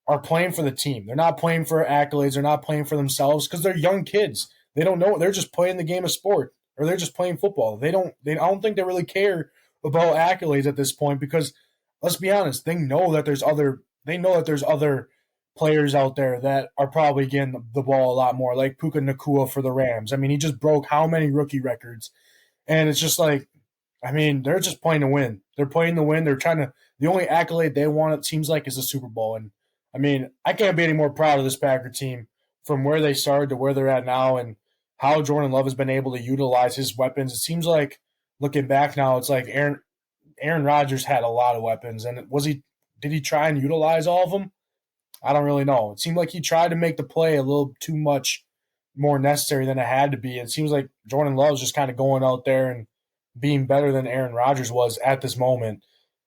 are playing for the team. They're not playing for accolades. They're not playing for themselves because they're young kids. They don't know. They're just playing the game of sport, or they're just playing football. I don't think they really care about accolades at this point because let's be honest, they know that there's other players out there that are probably getting the ball a lot more, like Puka Nacua for the Rams. I mean, he just broke how many rookie records? And it's just like, I mean, they're just playing to win. They're playing to win. They're trying to – the only accolade they want, it seems like, is the Super Bowl. And, I mean, I can't be any more proud of this Packer team from where they started to where they're at now and how Jordan Love has been able to utilize his weapons. It seems like, looking back now, it's like Aaron Rodgers had a lot of weapons. And did he try and utilize all of them? I don't really know. It seemed like he tried to make the play a little too much more necessary than it had to be. It seems like Jordan Love's just kind of going out there and being better than Aaron Rodgers was at this moment.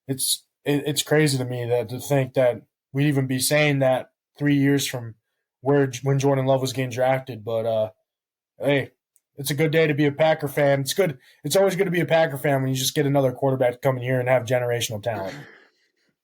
It's crazy to me to think that we'd even be saying that 3 years from when Jordan Love was getting drafted. But hey, it's a good day to be a Packer fan. It's good. It's always good to be a Packer fan when you just get another quarterback to come in here and have generational talent.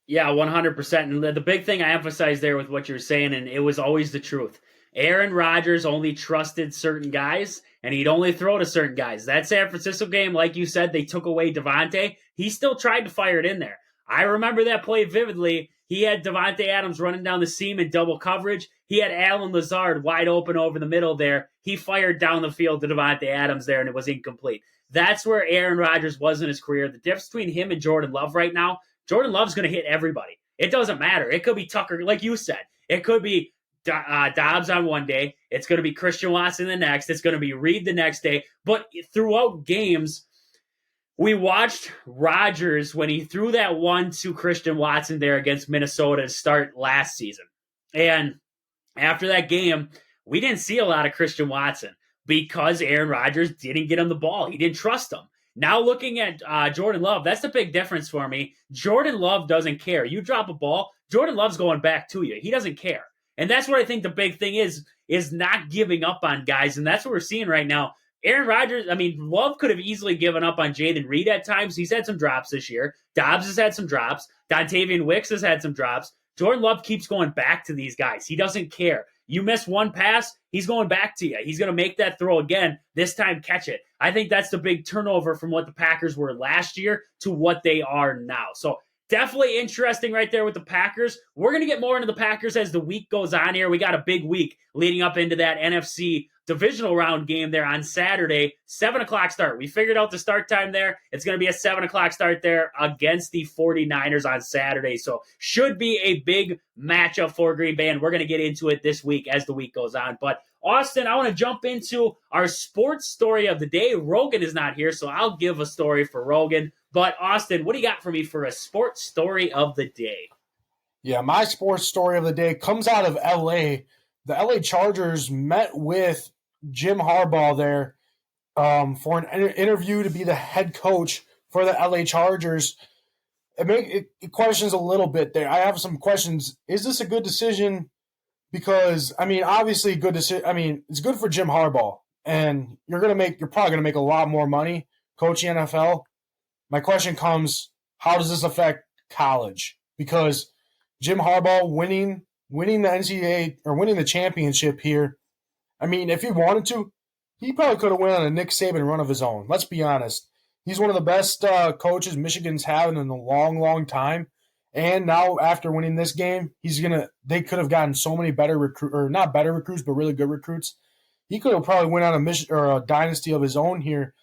Yeah, 100%. And the big thing I emphasized there with what you're saying, and it was always the truth. Aaron Rodgers only trusted certain guys, and he'd only throw to certain guys. That San Francisco game, like you said, they took away Devontae. He still tried to fire it in there. I remember that play vividly. He had Devontae Adams running down the seam in double coverage. He had Alan Lazard wide open over the middle there. He fired down the field to Devontae Adams there, and it was incomplete. That's where Aaron Rodgers was in his career. The difference between him and Jordan Love right now, Jordan Love's going to hit everybody. It doesn't matter. It could be Tucker, like you said. It could be Dobbs on one day. It's going to be Christian Watson the next. It's going to be Reed the next day. But throughout games, we watched Rodgers when he threw that one to Christian Watson there against Minnesota to start last season. And after that game, we didn't see a lot of Christian Watson because Aaron Rodgers didn't get him the ball. He didn't trust him. Now looking at Jordan Love, that's the big difference for me. Jordan Love doesn't care. You drop a ball, Jordan Love's going back to you. He doesn't care. And that's what I think the big thing is not giving up on guys. And that's what we're seeing right now. Aaron Rodgers, Love could have easily given up on Jayden Reed at times. He's had some drops this year. Dobbs has had some drops. Dontavian Wicks has had some drops. Jordan Love keeps going back to these guys. He doesn't care. You miss one pass, he's going back to you. He's going to make that throw again, this time catch it. I think that's the big turnover from what the Packers were last year to what they are now. So definitely interesting right there with the Packers. We're going to get more into the Packers as the week goes on here. We got a big week leading up into that NFC divisional round game there on Saturday, 7 o'clock start. We figured out the start time there. It's going to be a 7 o'clock start there against the 49ers on Saturday. So should be a big matchup for Green Bay, and we're going to get into it this week as the week goes on. But Austin, I want to jump into our sports story of the day. Rogan is not here, so I'll give a story for Rogan. But Austin, what do you got for me for a sports story of the day? Yeah, my sports story of the day comes out of L.A. The L.A. Chargers met with Jim Harbaugh there for an interview to be the head coach for the L.A. Chargers. It questions a little bit there. I have some questions. Is this a good decision? Because, obviously good decision. It's good for Jim Harbaugh, and you're probably going to make a lot more money coaching NFL. My question comes, how does this affect college? Because Jim Harbaugh winning the NCAA or winning the championship here, if he wanted to, he probably could have went on a Nick Saban run of his own. Let's be honest. He's one of the best coaches Michigan's had in a long, long time. And now after winning this game, they could have gotten so many not better recruits, but really good recruits. He could have probably went on a dynasty of his own here.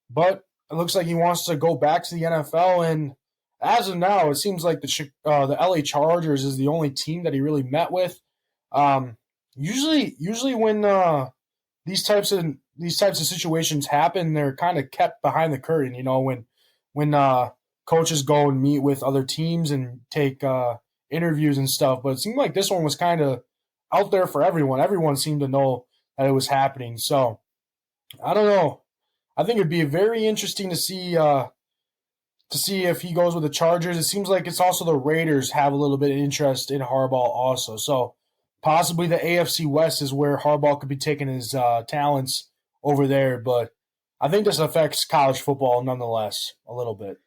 But it looks like he wants to go back to the NFL, and as of now, it seems like the LA Chargers is the only team that he really met with. Usually when these types of situations happen, they're kind of kept behind the curtain. When coaches go and meet with other teams and take interviews and stuff. But it seemed like this one was kind of out there for everyone. Everyone seemed to know that it was happening. So I don't know. I think it'd be very interesting to see if he goes with the Chargers. It seems like it's also the Raiders have a little bit of interest in Harbaugh also. So possibly the AFC West is where Harbaugh could be taking his talents over there. But I think this affects college football nonetheless a little bit.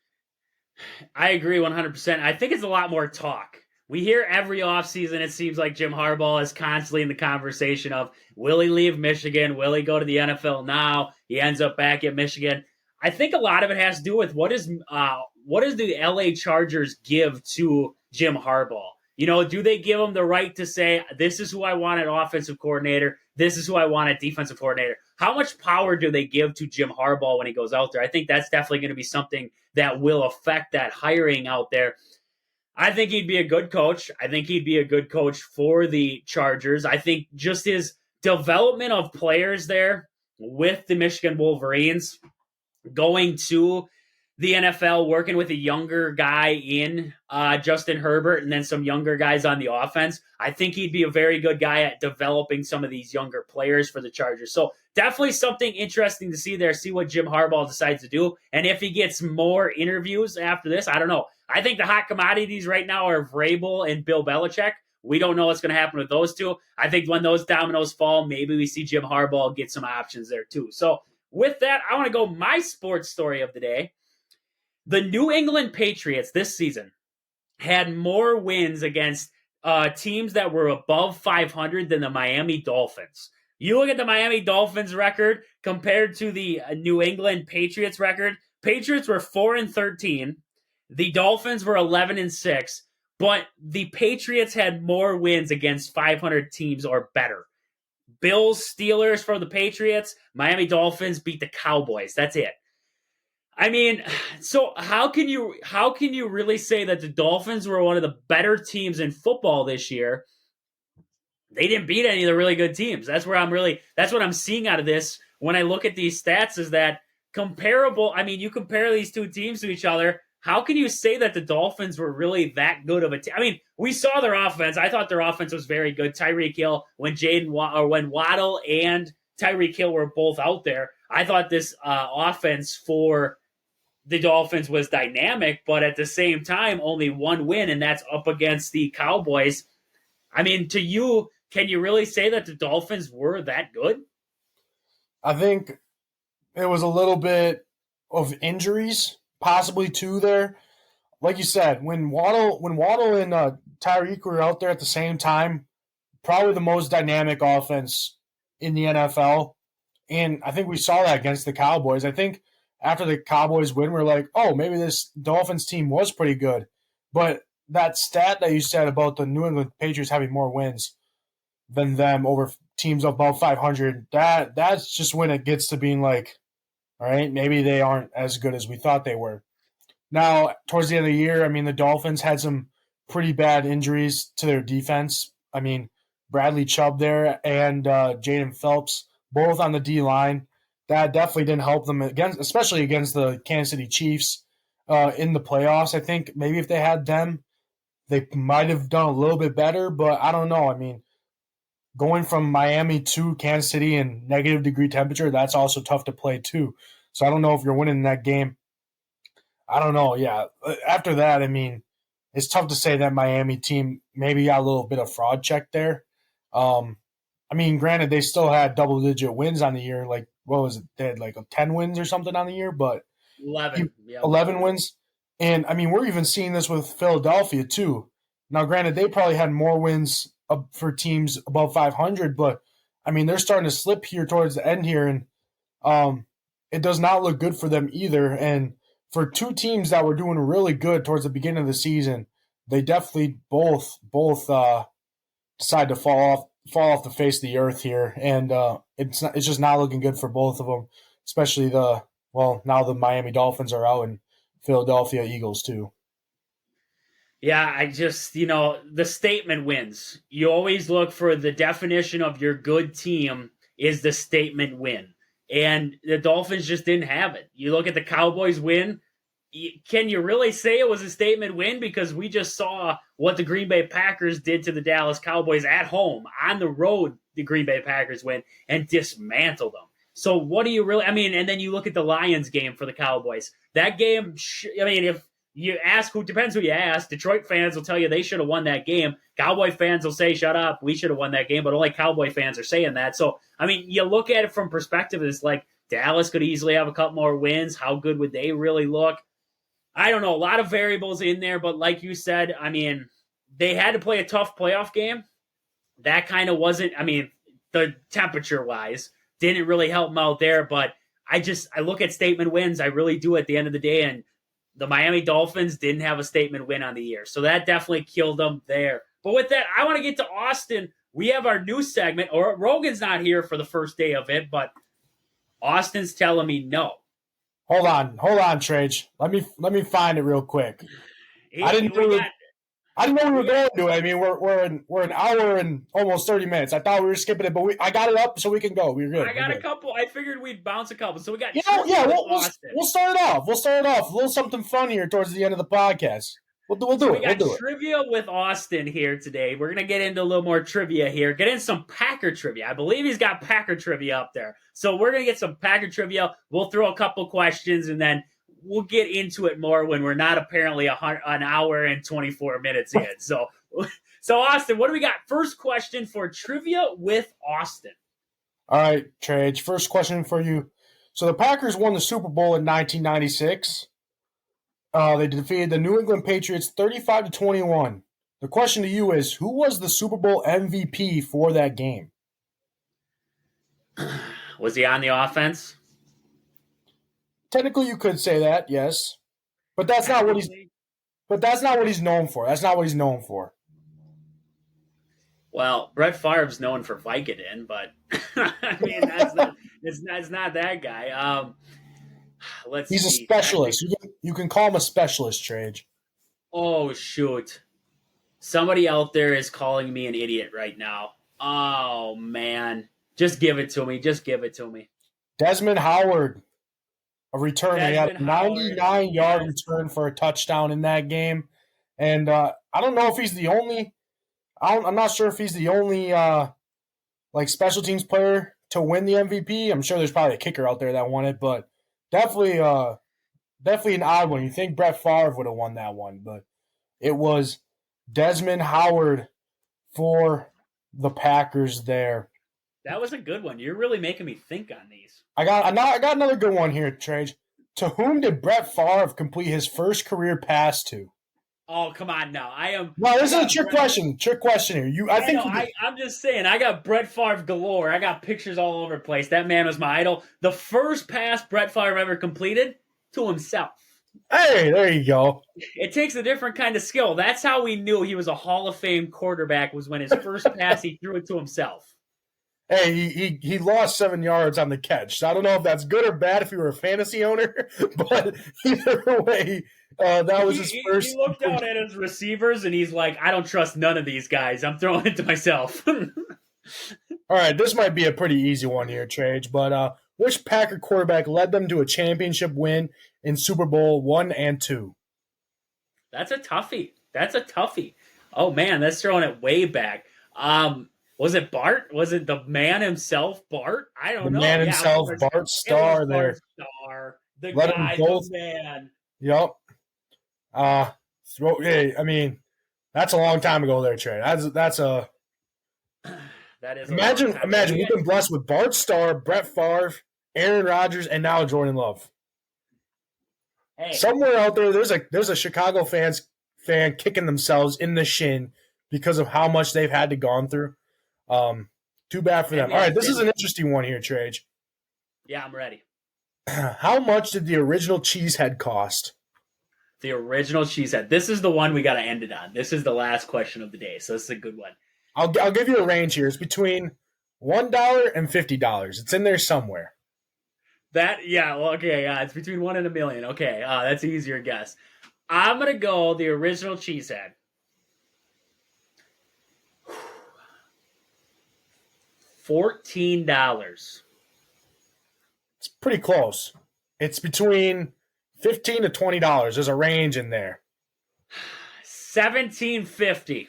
I agree 100%. I think it's a lot more talk. We hear every offseason, it seems like Jim Harbaugh is constantly in the conversation of, will he leave Michigan? Will he go to the NFL now? He ends up back at Michigan. I think a lot of it has to do with what does the LA Chargers give to Jim Harbaugh? Do they give him the right to say, this is who I want at offensive coordinator, this is who I want at defensive coordinator? How much power do they give to Jim Harbaugh when he goes out there? I think that's definitely going to be something that will affect that hiring out there. I think he'd be a good coach. I think he'd be a good coach for the Chargers. I think just his development of players there with the Michigan Wolverines, going to the NFL, working with a younger guy in Justin Herbert and then some younger guys on the offense. I think he'd be a very good guy at developing some of these younger players for the Chargers. So definitely something interesting to see there, see what Jim Harbaugh decides to do. And if he gets more interviews after this, I don't know. I think the hot commodities right now are Vrabel and Bill Belichick. We don't know what's going to happen with those two. I think when those dominoes fall, maybe we see Jim Harbaugh get some options there too. So with that, I want to go my sports story of the day. The New England Patriots this season had more wins against teams that were above 500 than the Miami Dolphins. You look at the Miami Dolphins record compared to the New England Patriots record. Patriots were 4-13. The Dolphins were 11-6. But the Patriots had more wins against 500 teams or better. Bills, Steelers for the Patriots. Miami Dolphins beat the Cowboys. That's it. I mean, so how can you really say that the Dolphins were one of the better teams in football this year? They didn't beat any of the really good teams. That's what I'm seeing out of this when I look at these stats is that comparable. I mean, you compare these two teams to each other. How can you say that the Dolphins were really that good of a team? I mean, we saw their offense. I thought their offense was very good. Tyreek Hill, when Waddle and Tyreek Hill were both out there, I thought this offense for the Dolphins was dynamic, but at the same time, only one win, and that's up against the Cowboys. I mean, to you, can you really say that the Dolphins were that good? I think it was a little bit of injuries, possibly two there. Like you said, when Waddle and Tyreek were out there at the same time, probably the most dynamic offense in the NFL. And I think we saw that against the Cowboys. I think after the Cowboys win, we're like, oh, maybe this Dolphins team was pretty good. But that stat that you said about the New England Patriots having more wins than them over teams above 500, that's just when it gets to being like, all right, maybe they aren't as good as we thought they were. Now, towards the end of the year, I mean, the Dolphins had some pretty bad injuries to their defense. I mean, Bradley Chubb there and Jaden Phelps, both on the D-line. That definitely didn't help them, especially against the Kansas City Chiefs in the playoffs. I think maybe if they had them, they might have done a little bit better, but I don't know. I mean, going from Miami to Kansas City in negative degree temperature, that's also tough to play too. So I don't know if you're winning that game. I don't know. Yeah. After that, I mean, it's tough to say that Miami team maybe got a little bit of fraud check there. I mean, granted, they still had double-digit wins on the year. Like, what was it? They had like 10 wins or something on the year, but 11. 11 wins. And, I mean, we're even seeing this with Philadelphia, too. Now, granted, they probably had more wins for teams above 500, but, I mean, they're starting to slip here towards the end here, and it does not look good for them either. And for two teams that were doing really good towards the beginning of the season, they definitely both decide to fall off the face of the earth here, and it's just not looking good for both of them, especially now the Miami Dolphins are out and Philadelphia Eagles too. Yeah, I just, the statement wins. You always look for the definition of your good team is the statement win. And the Dolphins just didn't have it. You look at the Cowboys win. Can you really say it was a statement win? Because we just saw what the Green Bay Packers did to the Dallas Cowboys at home. On the road, the Green Bay Packers win and dismantled them. So what do you really – I mean, and then you look at the Lions game for the Cowboys. That game, if you ask who – depends who you ask. Detroit fans will tell you they should have won that game. Cowboy fans will say, shut up, we should have won that game. But only Cowboy fans are saying that. So, I mean, you look at it from perspective. It's like Dallas could easily have a couple more wins. How good would they really look? I don't know. A lot of variables in there. But like you said, I mean, they had to play a tough playoff game. That kind of wasn't – I mean, the temperature-wise – didn't really help them out there, but I look at statement wins. I really do at the end of the day, and the Miami Dolphins didn't have a statement win on the year, so that definitely killed them there. But with that, I want to get to Austin. We have our new segment, or Rogan's not here for the first day of it, but Austin's telling me no. Hold on, Trage. Let me find it real quick. I didn't know we were going to it. I mean, we're an hour and almost 30 minutes. I thought we were skipping it, but I got it up so we can go. We're good. I got a couple. I figured we'd bounce a couple. So we got. We'll start it off. We'll start it off. A little something fun here towards the end of the podcast. We'll do it. We got trivia with Austin here today. We're gonna get into a little more trivia here. Get in some Packer trivia. I believe he's got Packer trivia up there. So we're gonna get some Packer trivia. We'll throw a couple questions and then we'll get into it more when we're not apparently an hour and 24 minutes in. So Austin, what do we got? First question for trivia with Austin. All right, Trage. First question for you. So the Packers won the Super Bowl in 1996. They defeated the New England Patriots 35-21. The question to you is, who was the Super Bowl MVP for that game? Was he on the offense? Technically, you could say that, yes, but that's not what he's. But that's not what he's known for. That's not what he's known for. Well, Brett Favre's known for Vicodin, but I mean it's not that guy. He's a specialist. You can call him a specialist, Trage. Oh shoot! Somebody out there is calling me an idiot right now. Oh man, just give it to me. Just give it to me. Desmond Howard, a return. He had a 99-yard return for a touchdown in that game, and I don't know if he's the only. I'm not sure if he's the only like special teams player to win the MVP. I'm sure there's probably a kicker out there that won it, but definitely an odd one. You think Brett Favre would have won that one, but it was Desmond Howard for the Packers there. That was a good one. You're really making me think on these. I got another good one here, Trage. To whom did Brett Favre complete his first career pass to? Oh, come on now. No, this is a trick question. Trick question here. I'm just saying, I got Brett Favre galore. I got pictures all over the place. That man was my idol. The first pass Brett Favre ever completed to himself. Hey, there you go. It takes a different kind of skill. That's how we knew he was a Hall of Fame quarterback, was when his first pass he threw it to himself. Hey, he lost 7 yards on the catch. So I don't know if that's good or bad if you were a fantasy owner, but either way, that was his first. He looked out at his receivers and he's like, I don't trust none of these guys. I'm throwing it to myself. All right, this might be a pretty easy one here, Trage, but which Packer quarterback led them to a championship win in Super Bowl 1 and 2? That's a toughie. Oh, man, that's throwing it way back. Was it Bart? Was it the man himself, Bart? I don't know. The man himself, Bart Starr there. Starr, the Let guy, the man. Yep. I mean, that's a long time ago there, Trey. That's a. That is. Imagine we've been blessed with Bart Starr, Brett Favre, Aaron Rodgers, and now Jordan Love. Hey. Somewhere out there, there's a Chicago fan kicking themselves in the shin because of how much they've had to gone through. Too bad for them. All right, this is an interesting one here, Trage. Yeah, I'm ready. How much did the original cheesehead cost? The original cheesehead. This is the one we got to end it on. This is the last question of the day, so this is a good one. I'll give you a range here. It's between $1 and $50. It's in there somewhere. It's between 1 and $1 million. Okay, that's an easier guess. I'm gonna go the original cheesehead. $14. It's pretty close. It's between $15 to $20. There's a range in there. $17.50.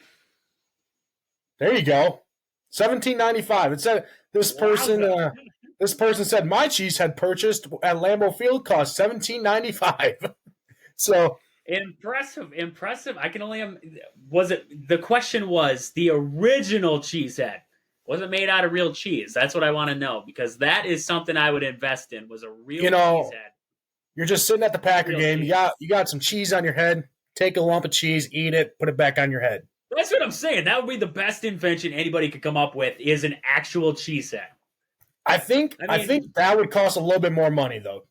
There you go. $17.95. It said this person said my cheese had purchased at Lambeau Field cost $17.95. So impressive. I can only the question was the original cheesehead. Was it made out of real cheese? That's what I want to know, because that is something I would invest in. Was a real cheesehead. You're just sitting at the Packer game. Cheese. You got some cheese on your head. Take a lump of cheese, eat it, put it back on your head. That's what I'm saying. That would be the best invention anybody could come up with, is an actual cheesehead. I think that would cost a little bit more money though.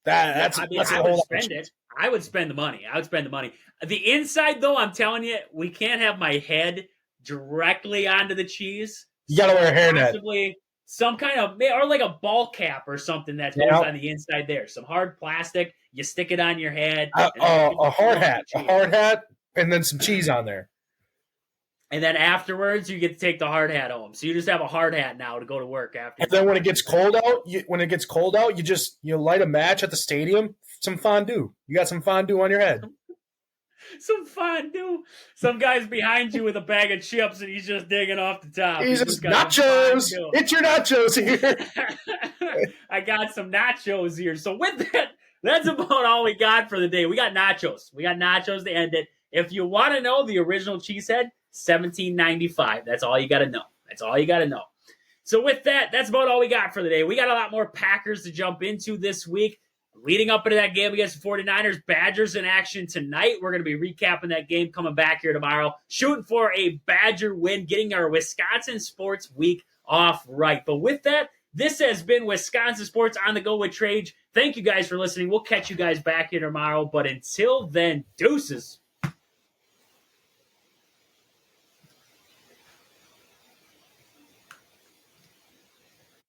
I would spend it. I would spend the money. The inside though, I'm telling you, we can't have my head directly onto the cheese. You gotta wear a hairnet. Possibly some kind of, or like a ball cap or something that goes on the inside there. Some hard plastic. You stick it on your head. A hard hat, and then some cheese on there. And then afterwards, you get to take the hard hat home. So you just have a hard hat now to go to work after. And then when it gets cold out, you light a match at the stadium. Some fondue. You got some fondue on your head. Some fondue. Some guy's behind you with a bag of chips, and he's just digging off the top. He's just nachos. It's your nachos here. I got some nachos here. So with that, that's about all we got for the day. We got nachos. We got nachos to end it. If you want to know the original cheesehead, $17.95. That's all you got to know. So with that, that's about all we got for the day. We got a lot more Packers to jump into this week. Leading up into that game against the 49ers, Badgers in action tonight. We're going to be recapping that game, coming back here tomorrow, shooting for a Badger win, getting our Wisconsin Sports Week off right. But with that, this has been Wisconsin Sports on the Go with Trage. Thank you guys for listening. We'll catch you guys back here tomorrow. But until then, deuces.